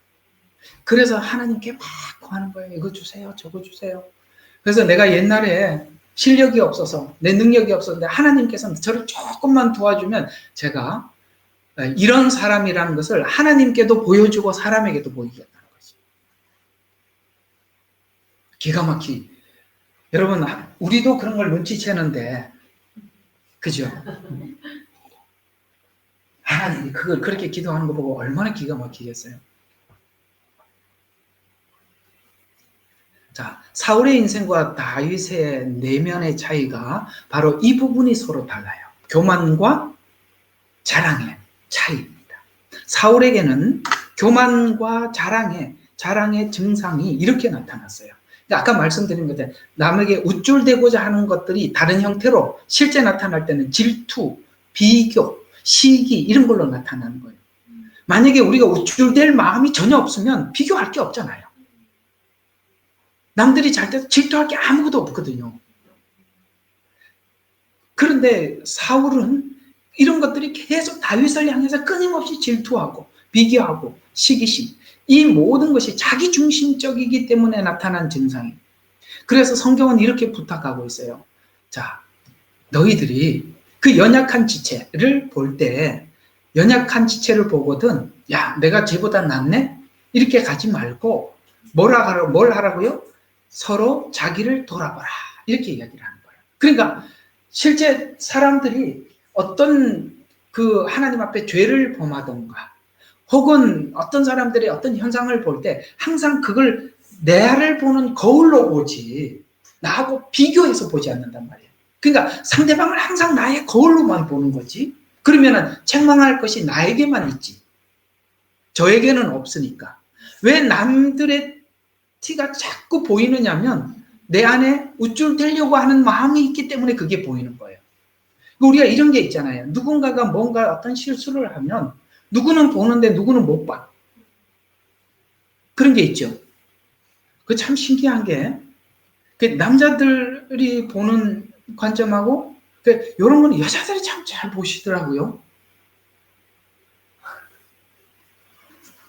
그래서 하나님께 막 구하는 거예요. 이거 주세요. 저거 주세요. 그래서 내가 옛날에 실력이 없어서 내 능력이 없었는데 하나님께서는 저를 조금만 도와주면 제가 이런 사람이라는 것을 하나님께도 보여주고 사람에게도 보이겠다는 거지. 기가 막히. 여러분 우리도 그런 걸 눈치채는데 그죠? 하나님이 그걸 그렇게 기도하는 거 보고 얼마나 기가 막히겠어요. 자, 사울의 인생과 다윗의 내면의 차이가 바로 이 부분이 서로 달라요. 교만과 자랑의 차이입니다. 사울에게는 교만과 자랑의 증상이 이렇게 나타났어요. 아까 말씀드린 것처럼 남에게 우쭐대고자 하는 것들이 다른 형태로 실제 나타날 때는 질투, 비교, 시기 이런 걸로 나타나는 거예요. 만약에 우리가 우쭐댈 마음이 전혀 없으면 비교할 게 없잖아요. 남들이 잘 때 질투할 게 아무것도 없거든요. 그런데 사울은 이런 것들이 계속 다윗을 향해서 끊임없이 질투하고 비교하고 시기심 이 모든 것이 자기중심적이기 때문에 나타난 증상이에요. 그래서 성경은 이렇게 부탁하고 있어요. 자, 너희들이 그 연약한 지체를 볼 때 연약한 지체를 보거든 야 내가 쟤보다 낫네? 이렇게 가지 말고 뭘 하라고요? 서로 자기를 돌아봐라 이렇게 이야기를 하는 거예요. 그러니까 실제 사람들이 어떤 그 하나님 앞에 죄를 범하던가 혹은 어떤 사람들이 어떤 현상을 볼 때 항상 그걸 나를 보는 거울로 보지 나하고 비교해서 보지 않는단 말이에요. 그러니까 상대방을 항상 나의 거울로만 보는 거지. 그러면은 책망할 것이 나에게만 있지. 저에게는 없으니까. 왜 남들의 티가 자꾸 보이느냐면 내 안에 우쭐대려고 하는 마음이 있기 때문에 그게 보이는 거예요. 우리가 이런 게 있잖아요. 누군가가 뭔가 어떤 실수를 하면 누구는 보는데 누구는 못 봐. 그런 게 있죠. 그 참 신기한 게 남자들이 보는 관점하고 이런 거는 여자들이 참 잘 보시더라고요.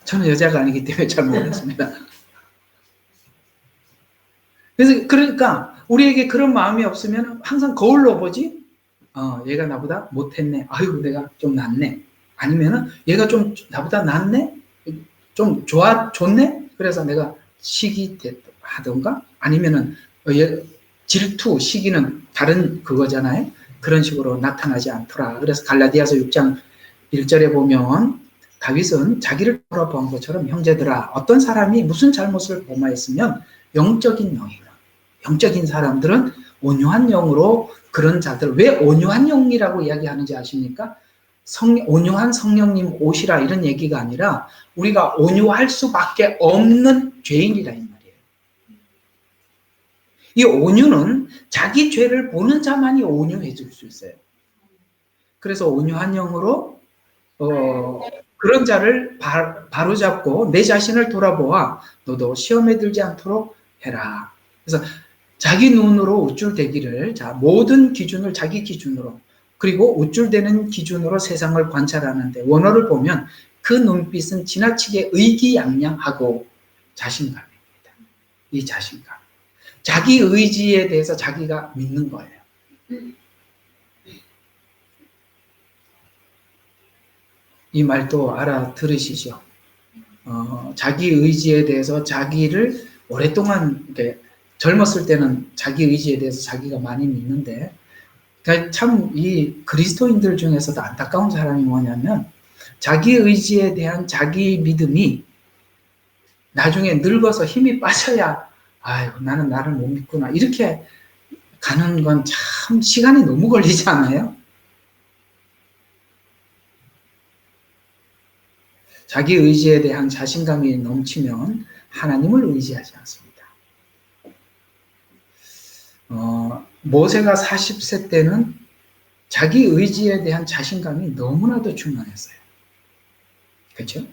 저는 여자가 아니기 때문에 잘 모르겠습니다. 그래서 그러니까 우리에게 그런 마음이 없으면 항상 거울로 보지. 얘가 나보다 못했네. 아이고 내가 좀 낫네. 아니면은 얘가 좀 나보다 낫네? 좀 좋네? 그래서 내가 시기하던가? 아니면은 질투, 시기는 다른 그거잖아요. 그런 식으로 나타나지 않더라. 그래서 갈라디아서 6장 1절에 보면 다윗은 자기를 돌아본 것처럼 형제들아 어떤 사람이 무슨 잘못을 범하였으면 영적인 영이라. 영적인 사람들은 온유한 영으로 그런 자들, 왜 온유한 영이라고 이야기하는지 아십니까? 온유한 성령님 오시라 이런 얘기가 아니라 우리가 온유할 수밖에 없는 죄인이라 이 말이에요. 이 온유는 자기 죄를 보는 자만이 온유해 줄 수 있어요. 그래서 온유한 영으로 그런 자를 바로잡고 내 자신을 돌아보아 너도 시험에 들지 않도록 해라. 그래서 자기 눈으로 우쭐대기를, 자, 모든 기준을 자기 기준으로, 그리고 우쭐대는 기준으로 세상을 관찰하는데 원어를 보면 그 눈빛은 지나치게 의기양양하고 자신감입니다. 이 자신감. 자기 의지에 대해서 자기가 믿는 거예요. 이 말도 알아들으시죠? 자기 의지에 대해서 자기를 오랫동안 이렇게 젊었을 때는 자기 의지에 대해서 자기가 많이 믿는데, 그러니까 참 이 그리스도인들 중에서도 안타까운 사람이 뭐냐면 자기 의지에 대한 자기 믿음이 나중에 늙어서 힘이 빠져야 아유 나는 나를 못 믿구나 이렇게 가는 건 참 시간이 너무 걸리지 않아요? 자기 의지에 대한 자신감이 넘치면 하나님을 의지하지 않습니다. 모세가 40세 때는 자기 의지에 대한 자신감이 너무나도 충만했어요. 그렇죠?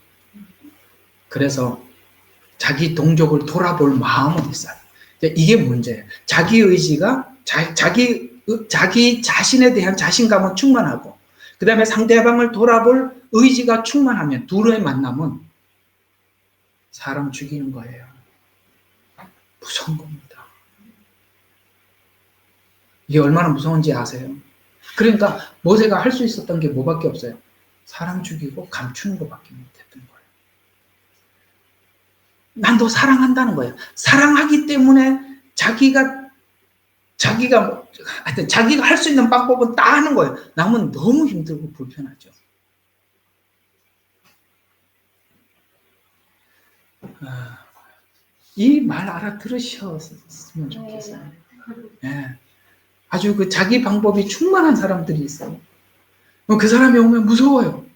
그래서 자기 동족을 돌아볼 마음은 있어요. 이게 문제예요. 자기 의지가 자기 자신에 대한 자신감은 충만하고 그 다음에 상대방을 돌아볼 의지가 충만하면 둘의 만남은 사람 죽이는 거예요. 무서운 겁니다. 이게 얼마나 무서운지 아세요? 그러니까 모세가 할 수 있었던 게 뭐밖에 없어요. 사람 죽이고 감추는 것밖에 못했던 거예요. 난 너 사랑한다는 거예요. 사랑하기 때문에 자기가 하여튼 자기가 할 수 있는 방법은 다 하는 거예요. 남은 너무 힘들고 불편하죠. 이 말 알아들으셨으면 좋겠어요. 네. 아주 그 자기 방법이 충만한 사람들이 있어요. 그 사람이 오면 무서워요.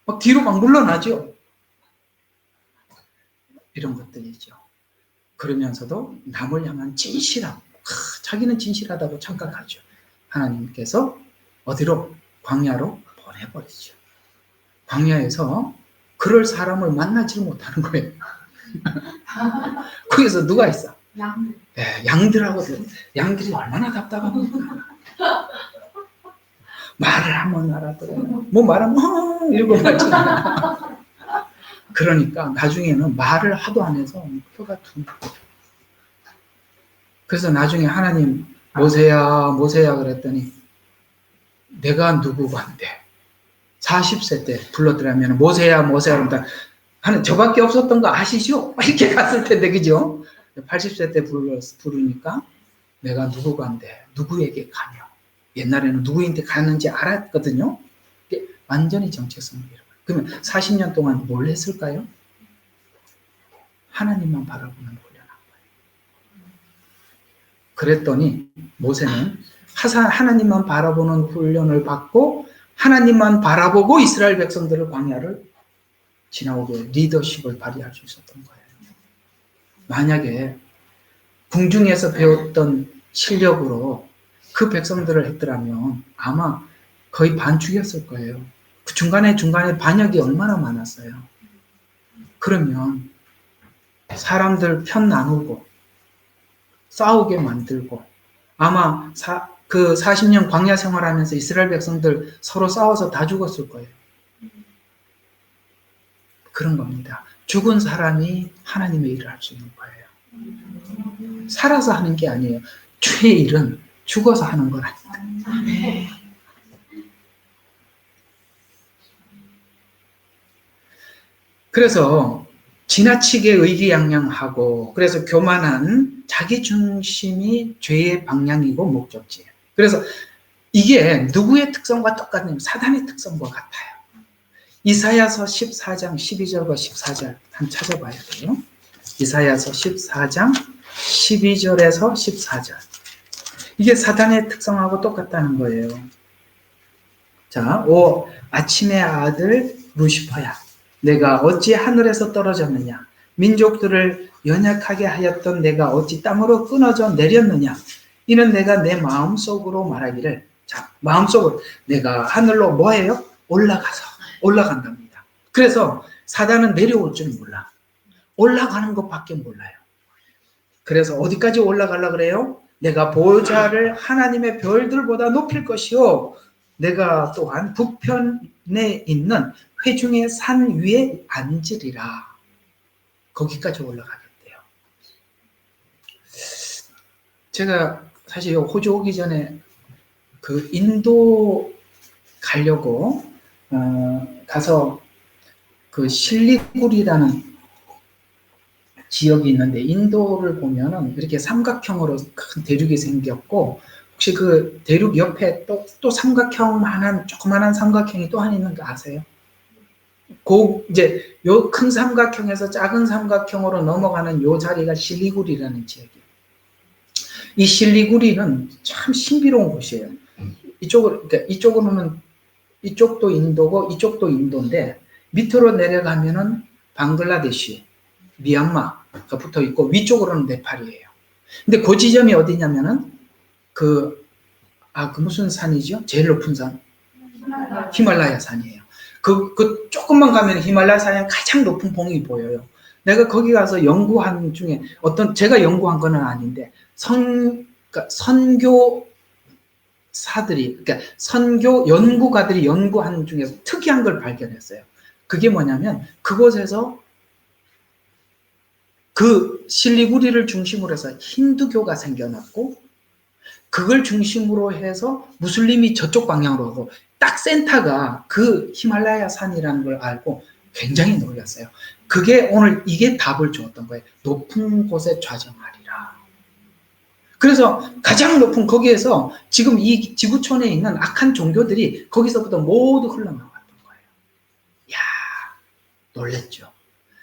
막 뒤로 막 물러나죠. 이런 것들이죠. 그러면서도 남을 향한 진실함, 자기는 진실하다고 착각하죠. 하나님께서 어디로? 광야로 보내버리죠. 광야에서 그럴 사람을 만나지 못하는 거예요. 거기서 누가 있어? 양들. 네, 양들이 얼마나 답답합니까? 말을 하면 알아들어요. 뭐 말하면 이러고 말지. 그러니까 나중에는 말을 하도 안 해서 혀가 퉁. 그래서 나중에 하나님 모세야 그랬더니 내가 누구간데 40세 때 불러들으면 모세야 그러면 하는 저밖에 없었던 거 아시죠? 이렇게 갔을 텐데 그죠? 80세 때 부르니까 내가 누구간데 누구에게 가며 옛날에는 누구한테 가는지 알았거든요. 완전히 정체성을 잃어버려요. 그러면 40년 동안 뭘 했을까요? 하나님만 바라보는 훈련한 거예요. 그랬더니 모세는 하나님만 바라보는 훈련을 받고 하나님만 바라보고 이스라엘 백성들을 광야를 지나오게 리더십을 발휘할 수 있었던 거예요. 만약에 궁중에서 배웠던 실력으로 그 백성들을 했더라면 아마 거의 반 죽였을 거예요. 그 중간에 반역이 얼마나 많았어요. 그러면 사람들 편 나누고 싸우게 만들고 아마 그 40년 광야 생활하면서 이스라엘 백성들 서로 싸워서 다 죽었을 거예요. 그런 겁니다. 죽은 사람이 하나님의 일을 할 수 있는 거예요. 살아서 하는 게 아니에요. 주의 일은 죽어서 하는 거라니까. 그래서 지나치게 의기양양하고 그래서 교만한 자기중심이 죄의 방향이고 목적지예요. 그래서 이게 누구의 특성과 똑같냐면 사단의 특성과 같아요. 이사야서 14장 12절과 14절 한번 찾아봐야 돼요. 이사야서 14장 12절에서 14절. 이게 사단의 특성하고 똑같다는 거예요. 자, 오 아침의 아들 루시퍼야, 내가 어찌 하늘에서 떨어졌느냐? 민족들을 연약하게 하였던 내가 어찌 땅으로 끊어져 내렸느냐? 이는 내가 내 마음속으로 말하기를, 자, 마음속으로 내가 하늘로 뭐예요? 올라간답니다. 그래서 사단은 내려올 줄 몰라. 올라가는 것밖에 몰라요. 그래서 어디까지 올라가려고 그래요? 내가 보좌를 하나님의 별들보다 높일 것이요, 내가 또한 북편에 있는 회중의 산 위에 앉으리라. 거기까지 올라가겠대요. 제가 사실 호주 오기 전에 그 인도 가려고 가서 그 실리구리라는 지역이 있는데, 인도를 보면은 이렇게 삼각형으로 큰 대륙이 생겼고, 혹시 그 대륙 옆에 또 삼각형만한 조그만한 삼각형이 또 하나 있는 거 아세요? 이제 요 큰 삼각형에서 작은 삼각형으로 넘어가는 요 자리가 실리구리라는 지역이에요. 이 실리구리는 참 신비로운 곳이에요. 그러니까 이쪽으로는 이쪽도 인도고 이쪽도 인도인데, 밑으로 내려가면은 방글라데시, 미얀마가 붙어 있고 위쪽으로는 네팔이에요. 근데 그 지점이 어디냐면은 그 무슨 산이죠? 제일 높은 산, 히말라야 산이에요. 그 조금만 가면 히말라야 산의 가장 높은 봉이 보여요. 내가 거기 가서 연구한 중에 제가 연구한 거는 아닌데, 그러니까 선교 연구가들이 연구한 중에 특이한 걸 발견했어요. 그게 뭐냐면, 그곳에서 그 실리구리를 중심으로 해서 힌두교가 생겨났고, 그걸 중심으로 해서 무슬림이 저쪽 방향으로 하고, 딱 센터가 그 히말라야 산이라는 걸 알고 굉장히 놀랐어요. 그게 오늘 이게 답을 주었던 거예요. 높은 곳에 좌정하리라. 그래서 가장 높은 거기에서 지금 이 지구촌에 있는 악한 종교들이 거기서부터 모두 흘러나왔던 거예요. 이야, 놀랬죠.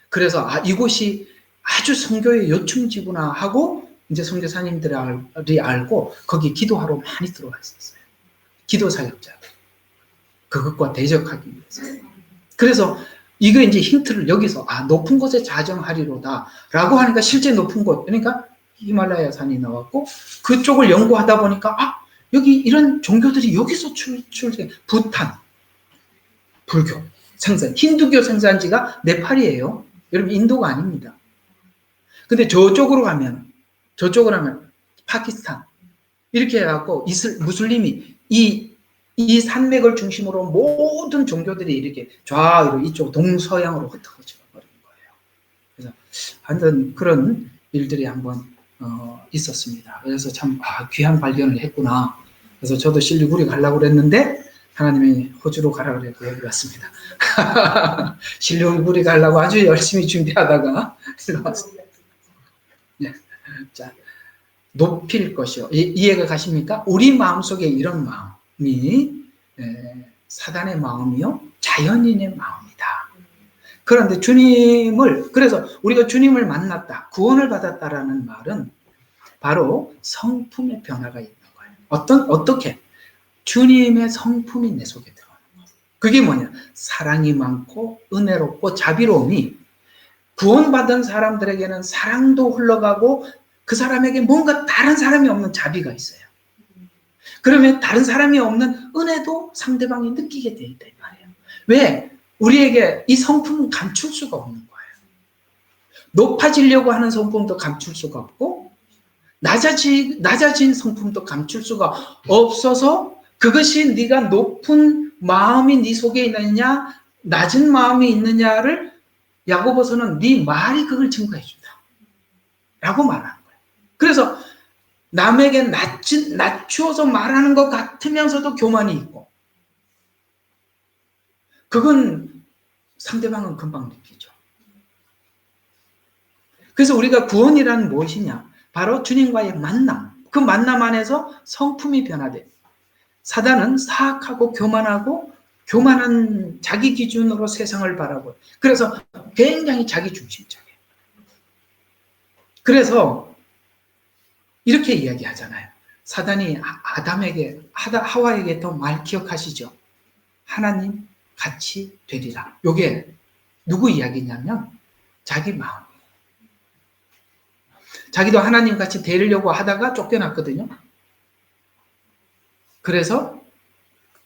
그래서 이곳이 아주 선교의 요충지구나 하고 이제 선교사님들이 알고 거기 기도하러 많이 들어와 있었어요. 기도 사역자들. 그것과 대적하기 위해서. 그래서 이거 이제 힌트를 여기서 높은 곳에 자정하리로다 라고 하니까 실제 높은 곳, 그러니까 히말라야 산이 나왔고, 그쪽을 연구하다 보니까 여기 이런 종교들이 여기서 출생. 부탄 불교 생산, 힌두교 생산지가 네팔이에요. 여러분, 인도가 아닙니다. 근데 저쪽으로 가면 파키스탄 이렇게 해갖고 무슬림이 이 산맥을 중심으로 모든 종교들이 이렇게 좌우로 이쪽 동서양으로 흩어져 버린 거예요. 그래서 하여튼 그런 일들이 한번 있었습니다. 그래서 참 귀한 발견을 했구나. 그래서 저도 실리구리 가려고 그랬는데 하나님이 호주로 가라 그래서 여기 왔습니다. 실리구리 가려고 아주 열심히 준비하다가 왔습니다. 네. 자, 높일 것이요. 이해가 가십니까? 우리 마음속에 이런 마음이 사단의 마음이요, 자연인의 마음이다. 그런데 그래서 우리가 주님을 만났다, 구원을 받았다라는 말은 바로 성품의 변화가 있는 거예요. 어떻게? 주님의 성품이 내 속에 들어가는 거예요. 그게 뭐냐? 사랑이 많고 은혜롭고 자비로움이, 구원받은 사람들에게는 사랑도 흘러가고 그 사람에게 뭔가 다른 사람이 없는 자비가 있어요. 그러면 다른 사람이 없는 은혜도 상대방이 느끼게 돼 있다 이 말이에요. 왜? 우리에게 이 성품은 감출 수가 없는 거예요. 높아지려고 하는 성품도 감출 수가 없고, 낮아진 성품도 감출 수가 없어서, 그것이 네가 높은 마음이 네 속에 있느냐 낮은 마음이 있느냐를 야고보서는 네 말이 그걸 증거해 준다 라고 말하는 거예요. 그래서 남에게 낮추어서 말하는 것 같으면서도 교만이 있고, 그건 상대방은 금방 느끼죠. 그래서 우리가 구원이란 무엇이냐? 바로 주님과의 만남. 그 만남 안에서 성품이 변화돼. 사단은 사악하고 교만한 자기 기준으로 세상을 바라고. 그래서 굉장히 자기 중심적이에요. 그래서 이렇게 이야기하잖아요. 사단이 하와에게 또 말 기억하시죠? 하나님 같이 되리라. 요게 누구 이야기냐면 자기 마음. 자기도 하나님 같이 되려고 하다가 쫓겨났거든요. 그래서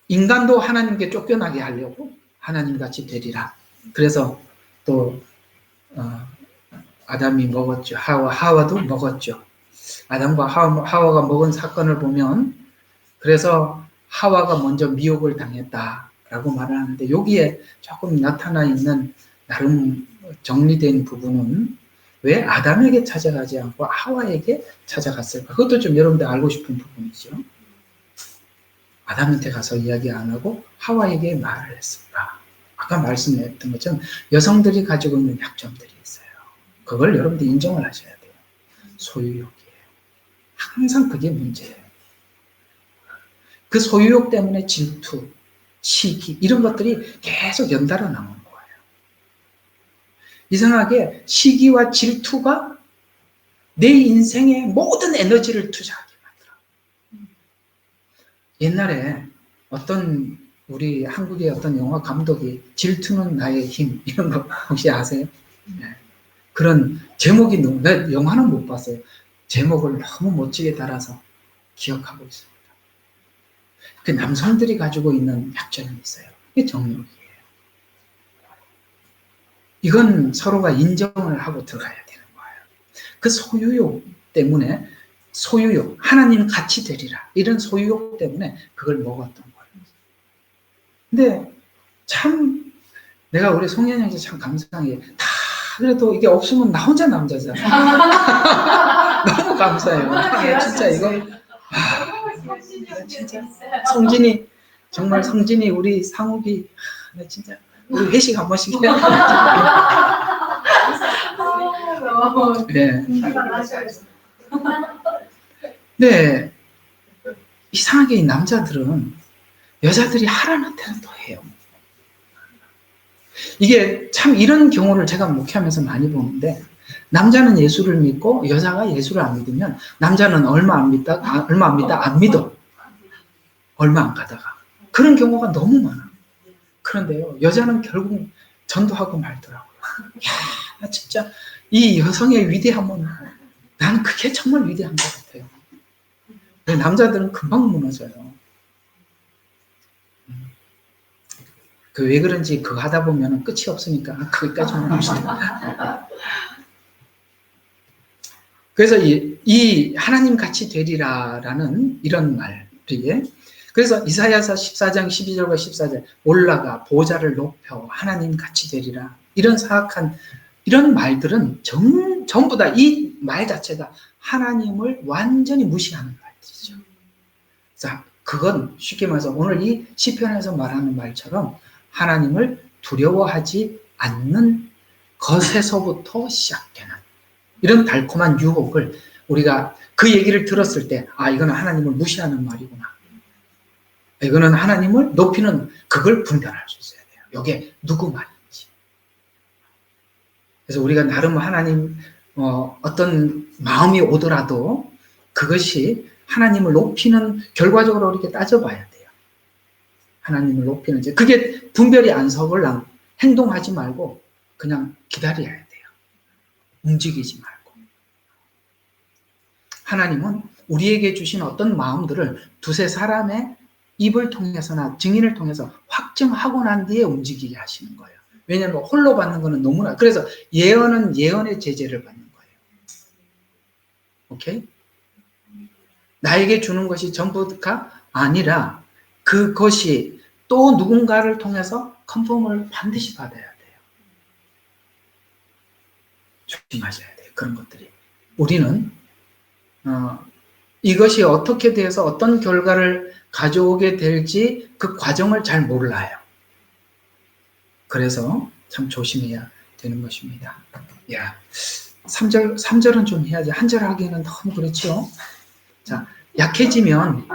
인간도 하나님께 쫓겨나게 하려고 하나님 같이 되리라. 그래서 또 아담이 먹었죠. 하와도 먹었죠. 아담과 하와가 먹은 사건을 보면 그래서 하와가 먼저 미혹을 당했다라고 말을 하는데 여기에 조금 나타나 있는 나름 정리된 부분은 왜 아담에게 찾아가지 않고 하와에게 찾아갔을까? 그것도 좀 여러분들 알고 싶은 부분이죠. 아담한테 가서 이야기 안 하고 하와에게 말을 했을까? 아까 말씀했던 것처럼 여성들이 가지고 있는 약점들이 있어요. 그걸 여러분들이 인정을 하셔야 돼요. 소유욕이에요. 항상 그게 문제예요. 그 소유욕 때문에 질투, 시기 이런 것들이 계속 연달아 나오는 거예요. 이상하게 시기와 질투가 내 인생의 모든 에너지를 투자하게 만들어. 옛날에 어떤 우리 한국의 어떤 영화 감독이 질투는 나의 힘 이런 거 혹시 아세요? 네. 그런 제목이 너무, 나 영화는 못 봤어요. 제목을 너무 멋지게 달아서 기억하고 있습니다. 그 남성들이 가지고 있는 약점이 있어요. 이게 정욕이에요. 이건 서로가 인정을 하고 들어가야 되는 거예요. 그 소유욕 때문에 소유욕, 하나님 같이 되리라 이런 소유욕 때문에 그걸 먹었던 거예요. 근데 참 내가 우리 송현 형제 참 감사한 게 다 그래도 이게 없으면 나 혼자 남자잖아. 너무 감사해요. 진짜 이거 진짜 성진이 정말 성진이 우리 상욱이 나 진짜 우리 회식 한 번씩 해야 돼. 네. 네. 이상하게 이 남자들은 여자들이 하라는 대로 또 해요. 이게 참 이런 경우를 제가 목회하면서 많이 보는데 남자는 예수를 믿고 여자가 예수를 안 믿으면 남자는 얼마 안 믿다 안 믿어. 얼마 안 가다가 그런 경우가 너무 많아. 그런데요 여자는 결국 전도하고 말더라고요. 야, 나 진짜 이 여성의 위대함은 나는 그게 정말 위대한 것 같아요. 근데 남자들은 금방 무너져요. 그 왜 그런지 그거 하다 보면 끝이 없으니까 거기까지만 합시다. 그래서 이 하나님 같이 되리라라는 이런 말이 그래서 이사야서 14장 12절과 14절 올라가 보좌를 높여 하나님 같이 되리라 이런 사악한 이런 말들은 전부 다 이 말 자체가 하나님을 완전히 무시하는 말들이죠. 자, 그건 쉽게 말해서 오늘 이 시편에서 말하는 말처럼 하나님을 두려워하지 않는 것에서부터 시작되는 이런 달콤한 유혹을 우리가 그 얘기를 들었을 때 아 이거는 하나님을 무시하는 말이구나. 이거는 하나님을 높이는 그걸 분별할 수 있어야 돼요. 이게 누구 말인지. 그래서 우리가 나름 하나님 어떤 마음이 오더라도 그것이 하나님을 높이는 결과적으로 이렇게 따져봐야 돼요. 하나님을 높이는 그게 분별이 안 서걸랑 행동하지 말고 그냥 기다려야 돼요. 움직이지 말고. 하나님은 우리에게 주신 어떤 마음들을 두세 사람의 입을 통해서나 증인을 통해서 확증하고 난 뒤에 움직이게 하시는 거예요. 왜냐하면 홀로 받는 거는 너무나 그래서 예언은 예언의 제재를 받는 거예요. 오케이? 나에게 주는 것이 전부가 아니라 그것이 또 누군가를 통해서 컨펌을 반드시 받아야 돼요. 조심하셔야 돼요. 그런 것들이. 우리는 이것이 어떻게 돼서 어떤 결과를 가져오게 될지 그 과정을 잘 몰라요. 그래서 참 조심해야 되는 것입니다. 야, 3절은 좀 해야지. 한 절 하기에는 너무 그렇죠. 자, 약해지면,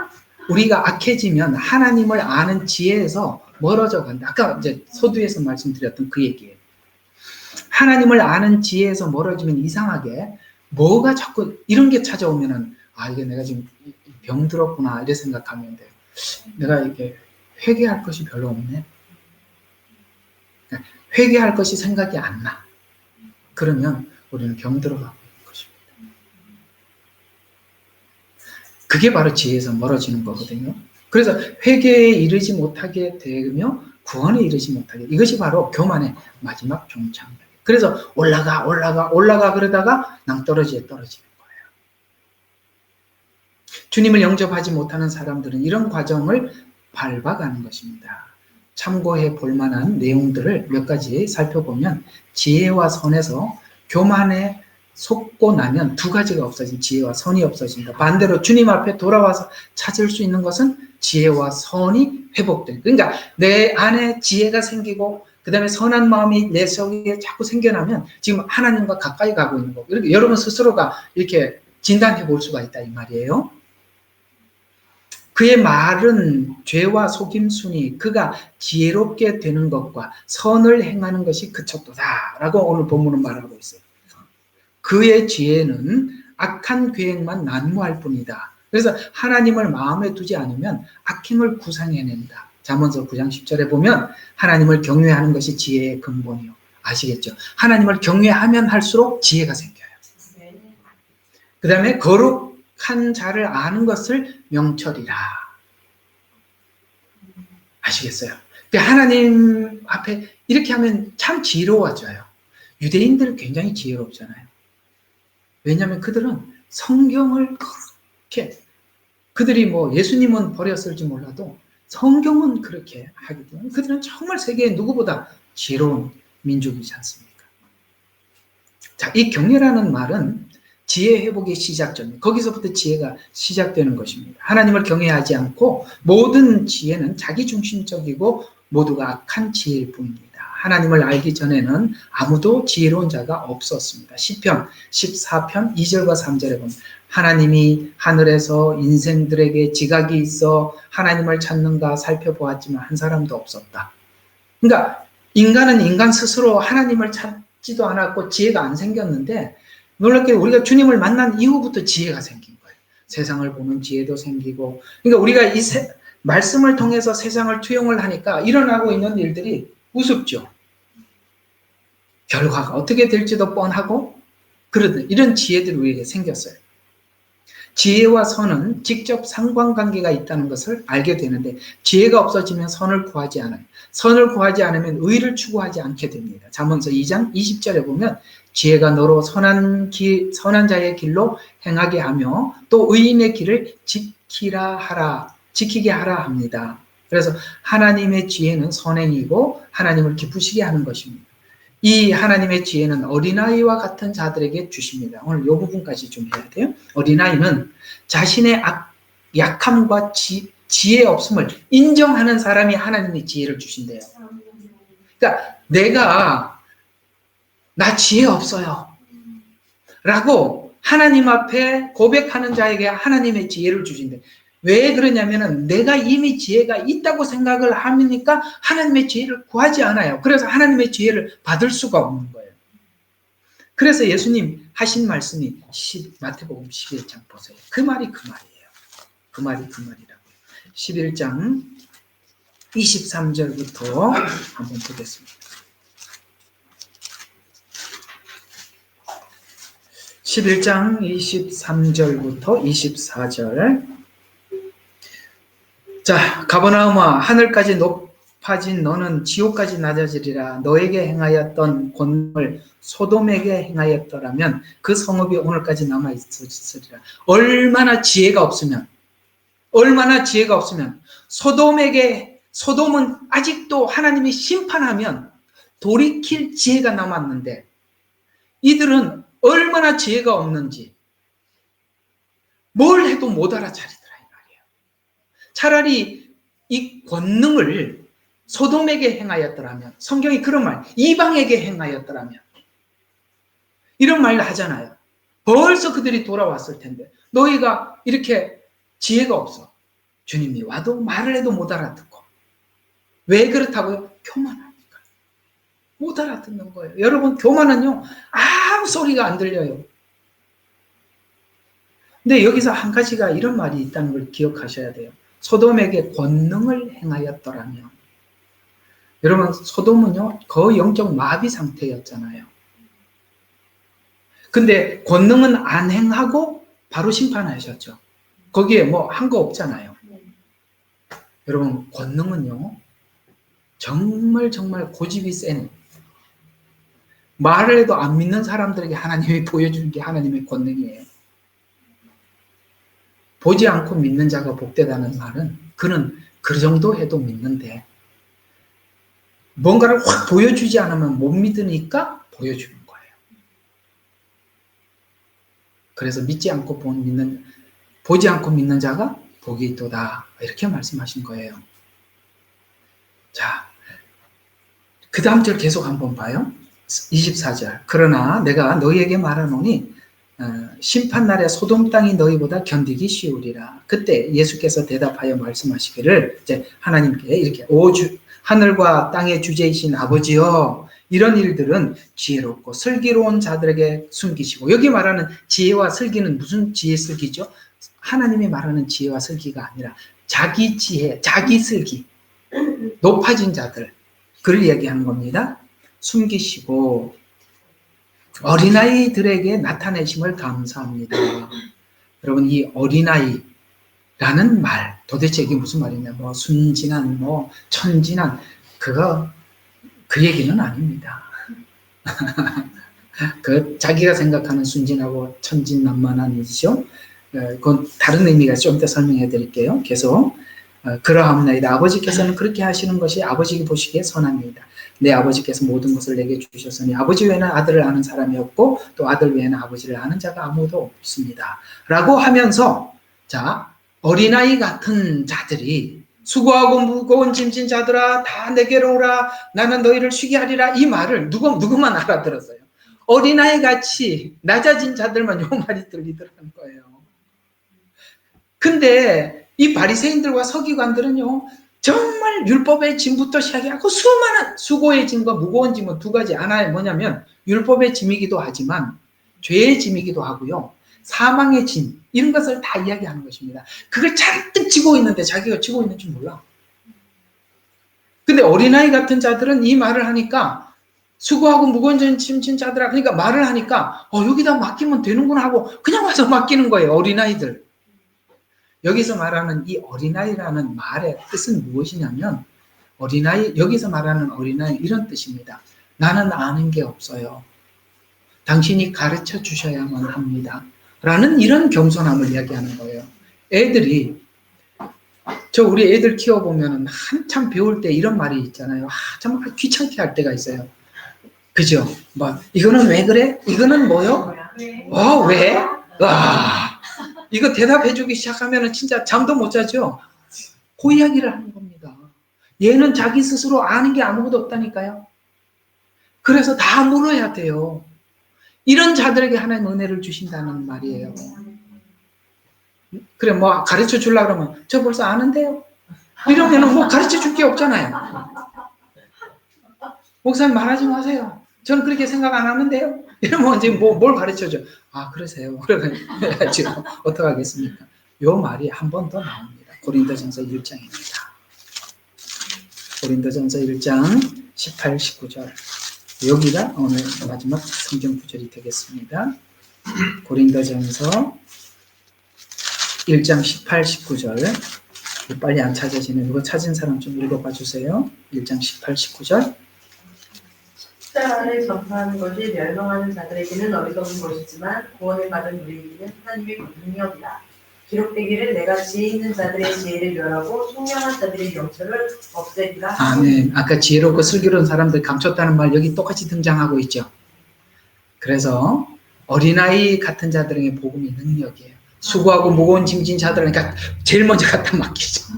우리가 악해지면 하나님을 아는 지혜에서 멀어져 간다. 아까 이제 서두에서 말씀드렸던 그 얘기예요. 하나님을 아는 지혜에서 멀어지면 이상하게 뭐가 자꾸 이런 게 찾아오면은, 아, 이게 내가 지금 병들었구나, 이래 생각하면 돼요. 내가 이게 회개할 것이 별로 없네. 회개할 것이 생각이 안 나. 그러면 우리는 병들어가고 있는 것입니다. 그게 바로 지혜에서 멀어지는 거거든요. 그래서 회개에 이르지 못하게 되며 구원에 이르지 못하게, 이것이 바로 교만의 마지막 종착역. 그래서 올라가 그러다가 낭떠러지에 떨어지는 거예요. 주님을 영접하지 못하는 사람들은 이런 과정을 밟아가는 것입니다. 참고해 볼 만한 내용들을 몇 가지 살펴보면, 지혜와 선에서 교만에 속고 나면 두 가지가 없어진, 지혜와 선이 없어진다. 반대로 주님 앞에 돌아와서 찾을 수 있는 것은 지혜와 선이 회복된다. 그러니까 내 안에 지혜가 생기고 그 다음에 선한 마음이 내 속에 자꾸 생겨나면 지금 하나님과 가까이 가고 있는 거고, 이렇게 여러분 스스로가 이렇게 진단해 볼 수가 있다, 이 말이에요. 그의 말은 죄와 속임수니 그가 지혜롭게 되는 것과 선을 행하는 것이 그쳤도다 라고 오늘 본문은 말하고 있어요. 그의 지혜는 악한 계획만 난무할 뿐이다. 그래서 하나님을 마음에 두지 않으면 악행을 구상해낸다. 잠언서 9장 10절에 보면 하나님을 경외하는 것이 지혜의 근본이요. 아시겠죠? 하나님을 경외하면 할수록 지혜가 생겨요. 그 다음에 거룩한 자를 아는 것을 명철이라. 아시겠어요? 하나님 앞에 이렇게 하면 참 지혜로워져요. 유대인들은 굉장히 지혜롭잖아요. 왜냐하면 그들은 성경을 그렇게, 그들이 뭐 예수님은 버렸을지 몰라도 성경은 그렇게 하기 때문에 그들은 정말 세계에 누구보다 지혜로운 민족이지 않습니까? 자, 이 경외라는 말은 지혜 회복의 시작점이에요. 거기서부터 지혜가 시작되는 것입니다. 하나님을 경외하지 않고 모든 지혜는 자기중심적이고 모두가 악한 지혜일 뿐입니다. 하나님을 알기 전에는 아무도 지혜로운 자가 없었습니다. 시편 14편 2절과 3절에 보면 하나님이 하늘에서 인생들에게 지각이 있어 하나님을 찾는가 살펴보았지만 한 사람도 없었다. 그러니까 인간은 인간 스스로 하나님을 찾지도 않았고 지혜가 안 생겼는데, 놀랍게 우리가 주님을 만난 이후부터 지혜가 생긴 거예요. 세상을 보는 지혜도 생기고. 그러니까 우리가 이 말씀을 통해서 세상을 투영을 하니까 일어나고 있는 일들이 우습죠. 결과가 어떻게 될지도 뻔하고 그러든 이런 지혜들이 우리에게 생겼어요. 지혜와 선은 직접 상관관계가 있다는 것을 알게 되는데, 지혜가 없어지면 선을 구하지 않아요. 선을 구하지 않으면 의를 추구하지 않게 됩니다. 잠언서 2장 20절에 보면 지혜가 너로 선한 자의 길로 행하게 하며 또 의인의 길을 지키게 하라 합니다. 그래서 하나님의 지혜는 선행이고 하나님을 기쁘시게 하는 것입니다. 이 하나님의 지혜는 어린아이와 같은 자들에게 주십니다. 오늘 이 부분까지 좀 해야 돼요. 어린아이는 자신의 약함과 지혜 없음을 인정하는 사람이 하나님의 지혜를 주신대요. 그러니까 나 지혜 없어요 라고 하나님 앞에 고백하는 자에게 하나님의 지혜를 주신대. 왜 그러냐면은 내가 이미 지혜가 있다고 생각을 하니까 하나님의 지혜를 구하지 않아요. 그래서 하나님의 지혜를 받을 수가 없는 거예요. 그래서 예수님 하신 말씀이 마태복음 11장 보세요. 그 말이 그 말이에요. 그 말이라고요. 11장 23절부터 한번 보겠습니다. 11장 23절부터 24절. 자, 가버나움아 하늘까지 높아진 너는 지옥까지 낮아지리라. 너에게 행하였던 권능을 소돔에게 행하였더라면 그 성읍이 오늘까지 남아있으리라. 얼마나 지혜가 없으면 소돔은 아직도 하나님이 심판하면 돌이킬 지혜가 남았는데, 이들은 얼마나 지혜가 없는지 뭘 해도 못 알아차리더라 이 말이에요. 차라리 이 권능을 소돔에게 행하였더라면, 성경이 그런 말, 이방에게 행하였더라면, 이런 말을 하잖아요. 벌써 그들이 돌아왔을 텐데 너희가 이렇게 지혜가 없어. 주님이 와도 말을 해도 못 알아듣고. 왜 그렇다고요? 교만하니까. 못 알아듣는 거예요. 여러분, 교만은요, 아무 소리가 안 들려요. 근데 여기서 한 가지가 이런 말이 있다는 걸 기억하셔야 돼요. 소돔에게 권능을 행하였더라면. 여러분, 소돔은요, 거의 영적 마비 상태였잖아요. 근데 권능은 안 행하고 바로 심판하셨죠. 거기에 뭐 한 거 없잖아요. 여러분, 권능은요, 정말 고집이 센, 말을 해도 안 믿는 사람들에게 하나님이 보여주는 게 하나님의 권능이에요. 보지 않고 믿는 자가 복되다는 말은 그는 그 정도 해도 믿는데 뭔가를 확 보여주지 않으면 못 믿으니까 보여주는 거예요. 그래서 보지 않고 믿는 자가 복이 있도다. 이렇게 말씀하신 거예요. 자, 그 다음 절 계속 한번 봐요. 24절. 그러나 내가 너희에게 말하노니 심판날에 소돔 땅이 너희보다 견디기 쉬우리라. 그때 예수께서 대답하여 말씀하시기를 이제 하나님께 이렇게 하늘과 땅의 주제이신 아버지여, 이런 일들은 지혜롭고 슬기로운 자들에게 숨기시고. 여기 말하는 지혜와 슬기는 무슨 지혜 슬기죠? 하나님이 말하는 지혜와 슬기가 아니라 자기 지혜, 자기 슬기, 높아진 자들, 그를 얘기하는 겁니다. 숨기시고 어린아이들에게 나타내심을 감사합니다. 여러분, 이 어린아이라는 말, 도대체 이게 무슨 말이냐? 뭐 순진한, 뭐 천진한, 그 얘기는 아닙니다. 그 자기가 생각하는 순진하고 천진난만한 일이죠. 그건 다른 의미가 좀 이따 설명해 드릴게요. 계속. 그러하옵나이다. 아버지께서는 그렇게 하시는 것이 아버지가 보시기에 선합니다. 내 아버지께서 모든 것을 내게 주셨으니 아버지 외에는 아들을 아는 사람이 없고 또 아들 외에는 아버지를 아는 자가 아무도 없습니다. 라고 하면서, 자, 어린아이 같은 자들이 수고하고 무거운 짐진 자들아 다 내게로 오라, 나는 너희를 쉬게 하리라, 이 말을 누구만 알아들었어요? 어린아이 같이 낮아진 자들만 이 말이 들리더라는 거예요. 근데 이 바리새인들과 서기관들은요, 정말 율법의 짐부터 시작해서 수많은 수고의 짐과 무거운 짐은 두 가지. 하나는 뭐냐면 율법의 짐이기도 하지만 죄의 짐이기도 하고요, 사망의 짐, 이런 것을 다 이야기하는 것입니다. 그걸 잔뜩 지고 있는데 자기가 지고 있는 줄 몰라. 근데 어린아이 같은 자들은 이 말을 하니까, 수고하고 무거운 짐 진 자들아, 그러니까 말을 하니까 여기다 맡기면 되는구나 하고 그냥 와서 맡기는 거예요. 어린아이들. 여기서 말하는 이 어린아이라는 말의 뜻은 무엇이냐면, 여기서 말하는 어린아이 이런 뜻입니다. 나는 아는 게 없어요. 당신이 가르쳐 주셔야만 합니다. 라는 이런 겸손함을 이야기하는 거예요. 우리 애들 키워보면 한참 배울 때 이런 말이 있잖아요. 정말 귀찮게 할 때가 있어요. 그죠? 이거는 왜 그래? 이거는 뭐요? 왜? 이거 대답해주기 시작하면 진짜 잠도 못 자죠? 그 이야기를 하는 겁니다. 얘는 자기 스스로 아는 게 아무것도 없다니까요. 그래서 다 물어야 돼요. 이런 자들에게 하나님 은혜를 주신다는 말이에요. 그래, 가르쳐 주려고 그러면 저 벌써 아는데요? 이러면 가르쳐 줄 게 없잖아요. 목사님 말하지 마세요. 저는 그렇게 생각 안 하는데요? 이러면 이제 뭘 가르쳐줘? 그러세요. 그래가지고 어떡하겠습니까? 요 말이 한 번 더 나옵니다. 고린도전서 1장입니다. 고린도전서 1장 18, 19절. 여기가 오늘 마지막 성경 구절이 되겠습니다. 고린도전서 1장 18, 19절. 빨리 안 찾아지는, 이거 찾은 사람 좀 읽어봐 주세요. 1장 18, 19절. 십자가를 전파하는 것이 멸망하는 자들에게는 어리석은 것이지만 구원을 받은 우리에게는 하나님의 능력이다. 기록되기를 내가 지혜 있는 자들의 지혜를 멸하고 총명한 자들의 명철을 없애리라. 아멘. 아까 지혜롭고 슬기로운 사람들 감췄다는 말 여기 똑같이 등장하고 있죠. 그래서 어린아이 같은 자들에게 복음이 능력이에요. 수고하고 무거운 짐진 자들은 그러니까 제일 먼저 갖다 맡기죠.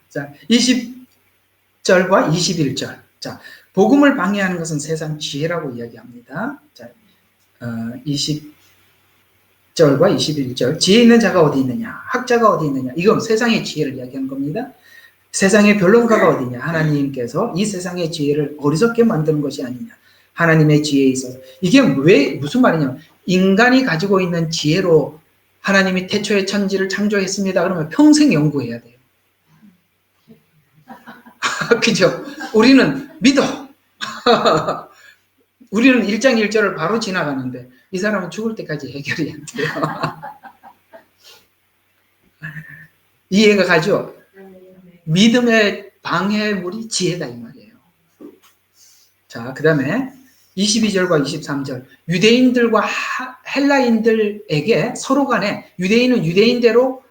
자, 20절과 21절. 자, 복음을 방해하는 것은 세상 지혜라고 이야기합니다. 자, 20절과 21절. 지혜 있는 자가 어디 있느냐? 학자가 어디 있느냐? 이건 세상의 지혜를 이야기하는 겁니다. 세상의 변론가가 어디냐? 하나님께서 이 세상의 지혜를 어리석게 만드는 것이 아니냐? 하나님의 지혜에 있어서. 이게 왜 무슨 말이냐면 인간이 가지고 있는 지혜로 하나님이 태초에 천지를 창조했습니다. 그러면 평생 연구해야 돼요. 그죠? 우리는 믿어. 우리는 1장 1절을 바로 지나가는데 이 사람은 죽을 때까지 해결이 안 돼요. 이해가 가죠? 믿음의 방해물이 지혜다 이 말이에요. 자, 그 다음에 22절과 23절. 유대인들과 헬라인들에게 서로 간에 유대인은 유대인대로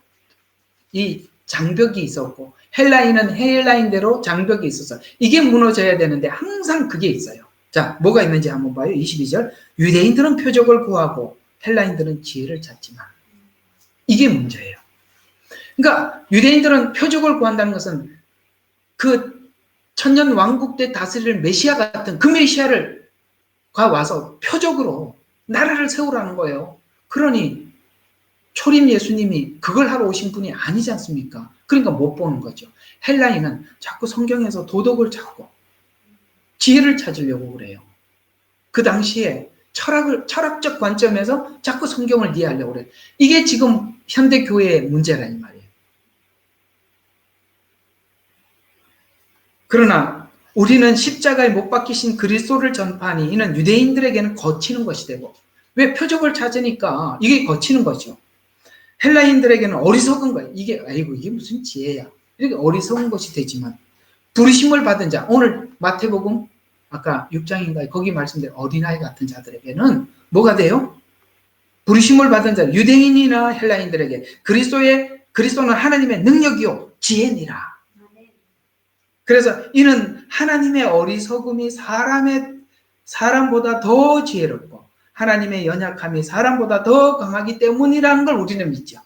이 장벽이 있었고 헬라인은 헬라인대로 장벽이 있었어요. 이게 무너져야 되는데 항상 그게 있어요. 자, 뭐가 있는지 한번 봐요. 22절. 유대인들은 표적을 구하고 헬라인들은 지혜를 찾지만. 이게 문제예요. 그러니까 유대인들은 표적을 구한다는 것은 그 천년 왕국 때 다스릴 메시아 같은 그 메시아를 와서 표적으로 나라를 세우라는 거예요. 그러니 초림 예수님이 그걸 하러 오신 분이 아니지 않습니까? 그러니까 못 보는 거죠. 헬라인은 자꾸 성경에서 도덕을 찾고 지혜를 찾으려고 그래요. 그 당시에 철학적 관점에서 자꾸 성경을 이해하려고 그래요. 이게 지금 현대 교회의 문제라 이 말이에요. 그러나 우리는 십자가에 못 박히신 그리스도를 전파하니 이는 유대인들에게는 거치는 것이 되고, 왜? 표적을 찾으니까 이게 거치는 거죠. 헬라인들에게는 어리석은 거예요. 이게 무슨 지혜야. 이렇게 어리석은 것이 되지만 부르심을 받은 자, 오늘 마태복음 아까 6장인가요? 거기 말씀대로 어린아이 같은 자들에게는 뭐가 돼요? 부르심을 받은 자, 유대인이나 헬라인들에게 그리스도는 하나님의 능력이요 지혜니라. 그래서 이는 하나님의 어리석음이 사람보다 더 지혜롭고 하나님의 연약함이 사람보다 더 강하기 때문이라는 걸 우리는 믿죠.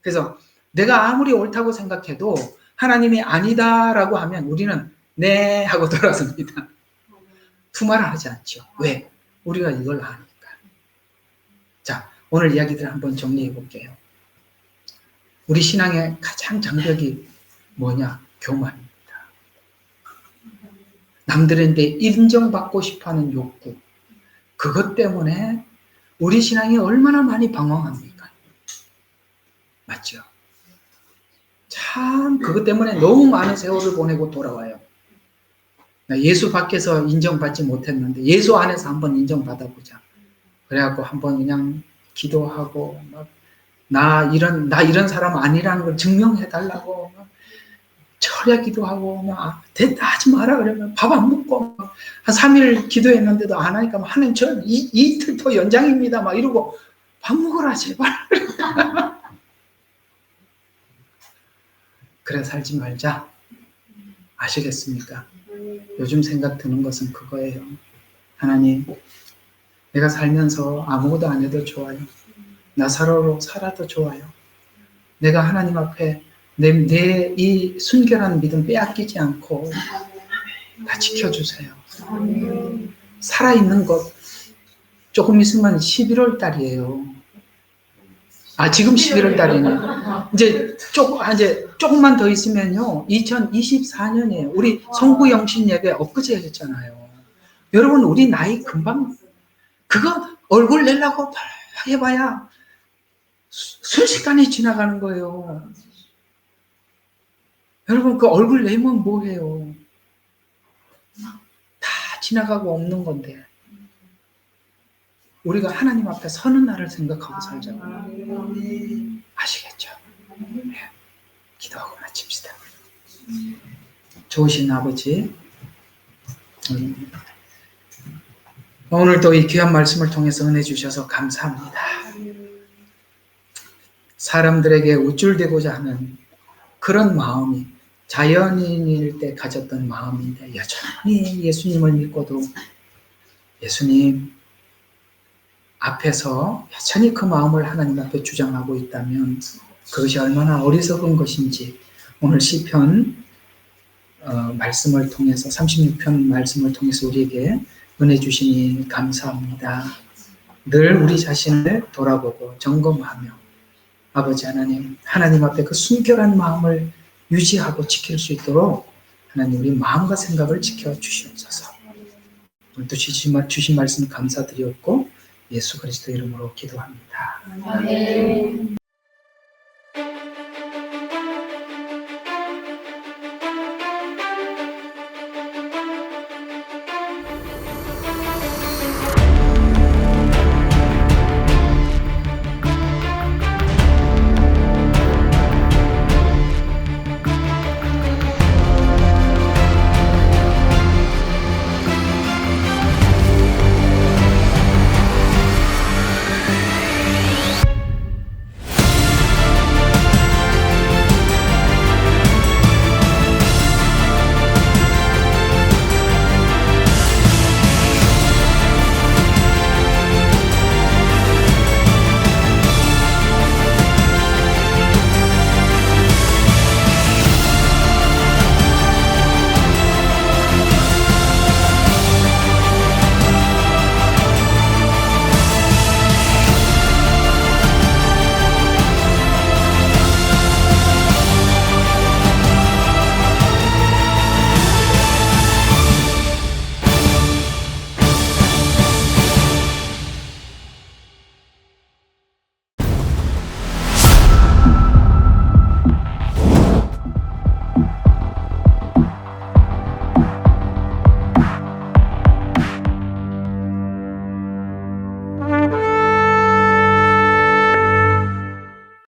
그래서 내가 아무리 옳다고 생각해도 하나님이 아니다라고 하면 우리는 네 하고 돌아섭니다. 투말을 하지 않죠. 왜? 우리가 이걸 아니까. 자, 오늘 이야기들 한번 정리해 볼게요. 우리 신앙의 가장 장벽이 뭐냐? 교만입니다. 남들한테 인정받고 싶어하는 욕구. 그것 때문에 우리 신앙이 얼마나 많이 방황합니까? 맞죠? 참 그것 때문에 너무 많은 세월을 보내고 돌아와요. 예수 밖에서 인정받지 못했는데 예수 안에서 한번 인정받아보자. 그래갖고 한번 그냥 기도하고 나 이런 사람 아니라는 걸 증명해달라고 철야 기도하고 됐다 하지 마라 그러면 밥 안 먹고 한 3일 기도했는데도 안 하니까 하나님 저 이틀 더 연장입니다 막 이러고 밥 먹어라 제발. 그래 살지 말자. 아시겠습니까? 요즘 생각 드는 것은 그거예요. 하나님, 내가 살면서 아무것도 안 해도 좋아요. 나사로로 살아도 좋아요. 내가 하나님 앞에 내 이 순결한 믿음 빼앗기지 않고 다 지켜주세요. 살아있는 것 조금 있으면 11월 달이에요. 지금 11월 달이네. 이제 조금만 더 있으면요. 2024년이에요. 우리 성구영신 예배 엊그제 했잖아요. 여러분, 우리 나이 금방, 그거 얼굴 내려고 해봐야 순식간에 지나가는 거예요. 여러분, 그 얼굴 내면 뭐해요? 다 지나가고 없는 건데. 우리가 하나님 앞에 서는 날을 생각하고 살자고. 아시겠죠? 네. 기도하고 마칩시다. 좋으신 아버지, 오늘도 이 귀한 말씀을 통해서 은혜 주셔서 감사합니다. 사람들에게 우쭐대고자 하는 그런 마음이 자연인일 때 가졌던 마음인데 여전히 예수님을 믿고도 예수님 앞에서 여전히 그 마음을 하나님 앞에 주장하고 있다면 그것이 얼마나 어리석은 것인지 오늘 시편 말씀을 통해서 36편 말씀을 통해서 우리에게 은혜 주시니 감사합니다. 늘 우리 자신을 돌아보고 점검하며 아버지 하나님 앞에 그 순결한 마음을 유지하고 지킬 수 있도록 하나님 우리 마음과 생각을 지켜주시옵소서. 오늘도 주신 말씀 감사드리옵고 예수 그리스도 이름으로 기도합니다. 아멘.